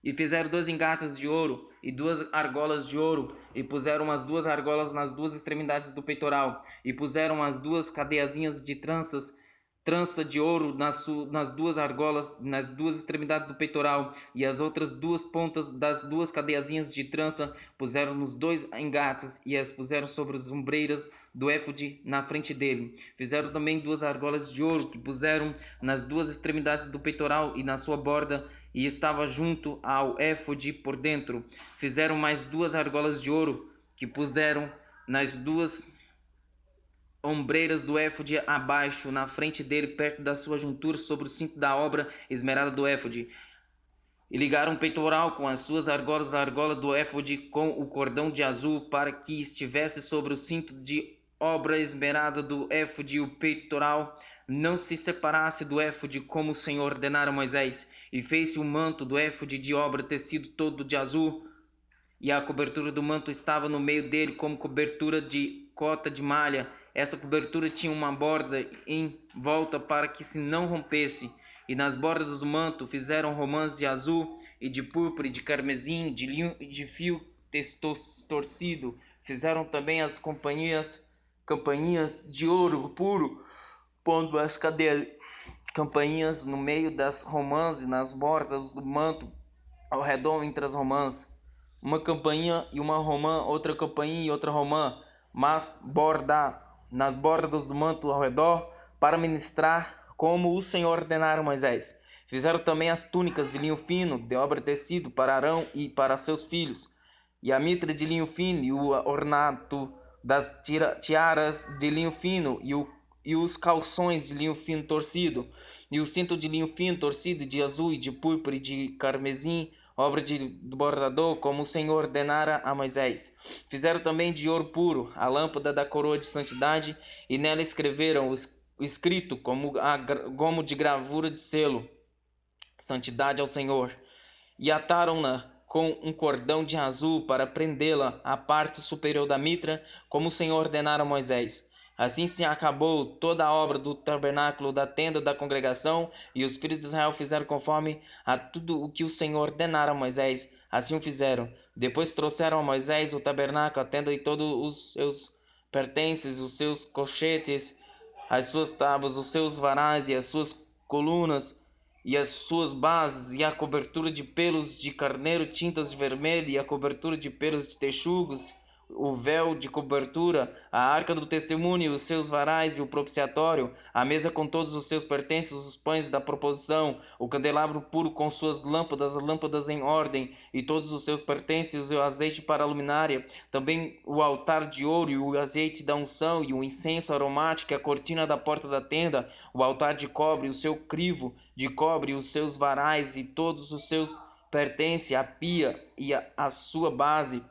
E fizeram 2 engates de ouro e 2 argolas de ouro, e puseram as 2 argolas nas 2 extremidades do peitoral, e puseram as 2 cadeiazinhas de trança de ouro nas 2 argolas, nas 2 extremidades do peitoral, e as outras 2 pontas das 2 cadeiazinhas de trança puseram nos 2 engates, e as puseram sobre as ombreiras do éfode na frente dele. Fizeram também 2 argolas de ouro, que puseram nas 2 extremidades do peitoral e na sua borda, e estava junto ao éfode por dentro. Fizeram mais 2 argolas de ouro, que puseram nas 2 ombreiras do éfode abaixo, na frente dele, perto da sua juntura, sobre o cinto da obra esmerada do éfode. E ligaram o peitoral com as suas argolas, a argola do éfode com o cordão de azul, para que estivesse sobre o cinto de obra esmerada do éfode, e o peitoral não se separasse do éfode, como o Senhor ordenara a Moisés. E fez-se o manto do éfode de obra tecido todo de azul, e a cobertura do manto estava no meio dele como cobertura de cota de malha. Essa cobertura tinha uma borda em volta para que se não rompesse. E nas bordas do manto fizeram romãs de azul e de púrpura e de carmesim, de linho e de fio torcido. Fizeram também as campainhas de ouro puro, pondo as campainhas no meio das romãs e nas bordas do manto, ao redor entre as romãs. Uma campainha e uma romã, outra campainha e outra romã, mas nas bordas do manto ao redor, para ministrar, como o Senhor ordenara a Moisés. Fizeram também as túnicas de linho fino, de obra tecido, para Arão e para seus filhos, e a mitra de linho fino, e o ornato das tiaras de linho fino, e os calções de linho fino torcido, e o cinto de linho fino torcido, de azul e de púrpura e de carmesim, obra do bordador, como o Senhor ordenara a Moisés. Fizeram também de ouro puro a lâmpada da coroa de santidade, e nela escreveram o escrito como gomo de gravura de selo, santidade ao Senhor. E ataram-na com um cordão de azul para prendê-la à parte superior da mitra, como o Senhor ordenara a Moisés. Assim se acabou toda a obra do tabernáculo da tenda da congregação, e os filhos de Israel fizeram conforme a tudo o que o Senhor ordenara a Moisés. Assim o fizeram. Depois trouxeram a Moisés o tabernáculo, a tenda e todos os seus pertences, os seus colchetes, as suas tábuas, os seus varais e as suas colunas, e as suas bases, e a cobertura de pelos de carneiro tintas de vermelho, e a cobertura de pelos de texugos, o véu de cobertura, a arca do testemunho, os seus varais e o propiciatório, a mesa com todos os seus pertences, os pães da proposição, o candelabro puro com suas lâmpadas, as lâmpadas em ordem, e todos os seus pertences, o azeite para a luminária, também o altar de ouro, e o azeite da unção, e o incenso aromático, a cortina da porta da tenda, o altar de cobre, o seu crivo de cobre, os seus varais, e todos os seus pertences, a pia e a sua base,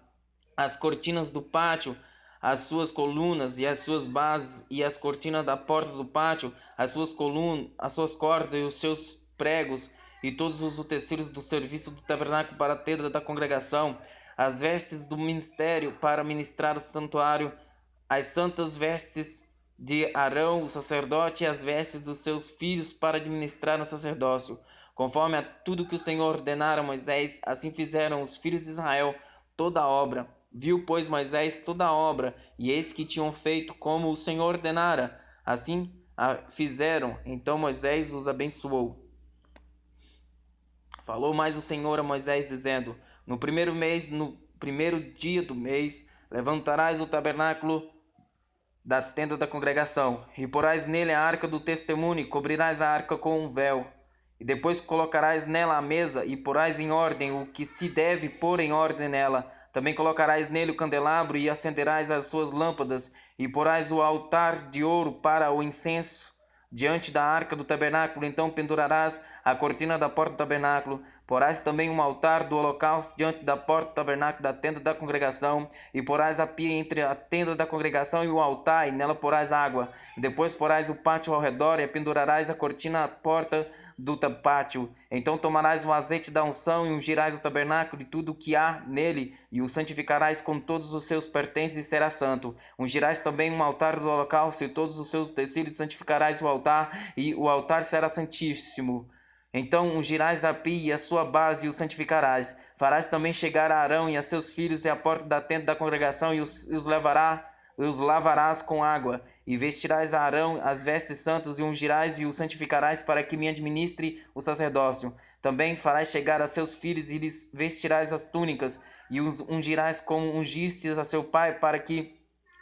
as cortinas do pátio, as suas colunas e as suas bases, e as cortinas da porta do pátio, as suas colunas, as suas cordas e os seus pregos, e todos os utensílios do serviço do tabernáculo para a tenda da congregação, as vestes do ministério para ministrar o santuário, as santas vestes de Arão, o sacerdote, e as vestes dos seus filhos para administrar no sacerdócio. Conforme a tudo que o Senhor ordenara a Moisés, assim fizeram os filhos de Israel toda a obra. Viu, pois, Moisés toda a obra, e eis que tinham feito como o Senhor ordenara. Assim fizeram. Então Moisés os abençoou. Falou mais o Senhor a Moisés, dizendo: no primeiro mês, no primeiro dia do mês, levantarás o tabernáculo da tenda da congregação, e porás nele a arca do testemunho, e cobrirás a arca com um véu, E depois colocarás nela a mesa, e porás em ordem o que se deve pôr em ordem nela. Também colocarás nele o candelabro, e acenderás as suas lâmpadas, e porás o altar de ouro para o incenso diante da arca do tabernáculo. Então pendurarás a cortina da porta do tabernáculo. Porás também um altar do holocausto diante da porta do tabernáculo da tenda da congregação, e porás a pia entre a tenda da congregação e o altar, e nela porás água. Depois porás o pátio ao redor, e pendurarás a cortina à porta do pátio. Então tomarás o azeite da unção, e ungirás o tabernáculo e tudo o que há nele, e o santificarás com todos os seus pertences, e será santo. Ungirás também um altar do holocausto, e todos os seus utensílios, santificarás o altar, e o altar será santíssimo. Então ungirás a pia e a sua base, e o santificarás. Farás também chegar a Arão e a seus filhos, e à porta da tenda da congregação, e os lavarás com água, e vestirás a Arão as vestes santas, e ungirás e o santificarás, para que me administre o sacerdócio. Também farás chegar a seus filhos, e lhes vestirás as túnicas, e os ungirás como ungistes a seu pai, para que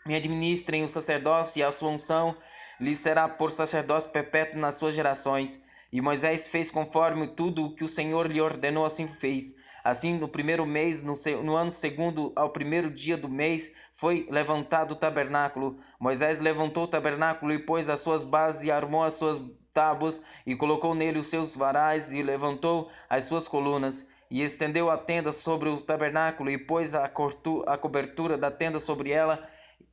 me administrem o sacerdócio, e a sua unção lhes será por sacerdócio perpétuo nas suas gerações. E Moisés fez conforme tudo o que o Senhor lhe ordenou, assim fez. Assim, no primeiro mês, no ano segundo, ao primeiro dia do mês, foi levantado o tabernáculo. Moisés levantou o tabernáculo e pôs as suas bases, e armou as suas tábuas, e colocou nele os seus varais, e levantou as suas colunas. E estendeu a tenda sobre o tabernáculo, e pôs a cobertura da tenda sobre ela,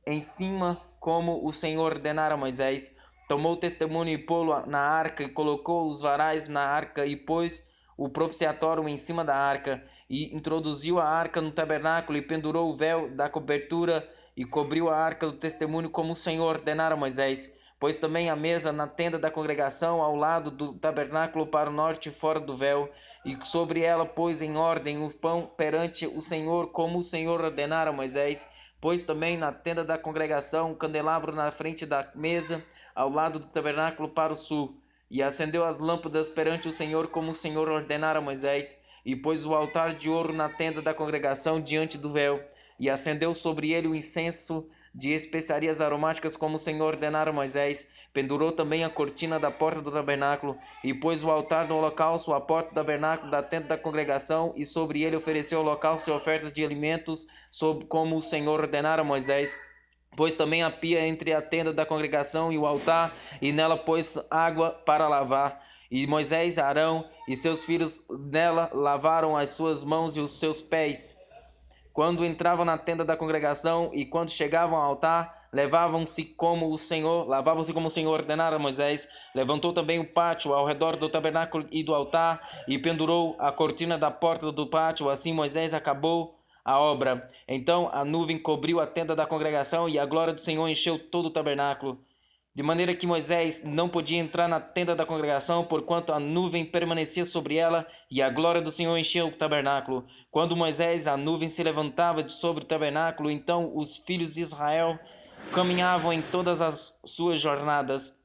em cima, como o Senhor ordenara a Moisés. Tomou o testemunho e pô-lo na arca, e colocou os varais na arca, e pôs o propiciatório em cima da arca, e introduziu a arca no tabernáculo, e pendurou o véu da cobertura, e cobriu a arca do testemunho, como o Senhor ordenara a Moisés. Pôs também a mesa na tenda da congregação, ao lado do tabernáculo, para o norte, fora do véu, e sobre ela pôs em ordem o pão perante o Senhor, como o Senhor ordenara a Moisés. Pôs também na tenda da congregação um candelabro na frente da mesa, ao lado do tabernáculo para o sul, e acendeu as lâmpadas perante o Senhor, como o Senhor ordenara a Moisés, e pôs o altar de ouro na tenda da congregação diante do véu, e acendeu sobre ele o incenso de especiarias aromáticas, como o Senhor ordenara a Moisés. Pendurou também a cortina da porta do tabernáculo, e pôs o altar do holocausto à porta do tabernáculo da tenda da congregação, e sobre ele ofereceu holocausto e oferta de alimentos, como o Senhor ordenara a Moisés. Pôs também a pia entre a tenda da congregação e o altar, e nela pôs água para lavar. E Moisés, Arão e seus filhos nela lavaram as suas mãos e os seus pés. Quando entravam na tenda da congregação e quando chegavam ao altar, lavavam-se como o Senhor ordenara a Moisés. Levantou também o pátio ao redor do tabernáculo e do altar, e pendurou a cortina da porta do pátio. Assim Moisés acabou a obra. Então a nuvem cobriu a tenda da congregação, e a glória do Senhor encheu todo o tabernáculo, de maneira que Moisés não podia entrar na tenda da congregação, porquanto a nuvem permanecia sobre ela, e a glória do Senhor encheu o tabernáculo. Quando Moisés, a nuvem se levantava de sobre o tabernáculo, então os filhos de Israel caminhavam em todas as suas jornadas.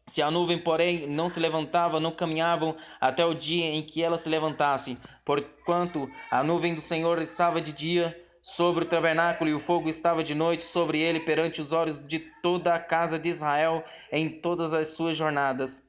Se a nuvem, porém, não se levantava, não caminhavam até o dia em que ela se levantasse, porquanto a nuvem do Senhor estava de dia sobre o tabernáculo, e o fogo estava de noite sobre ele, perante os olhos de toda a casa de Israel em todas as suas jornadas.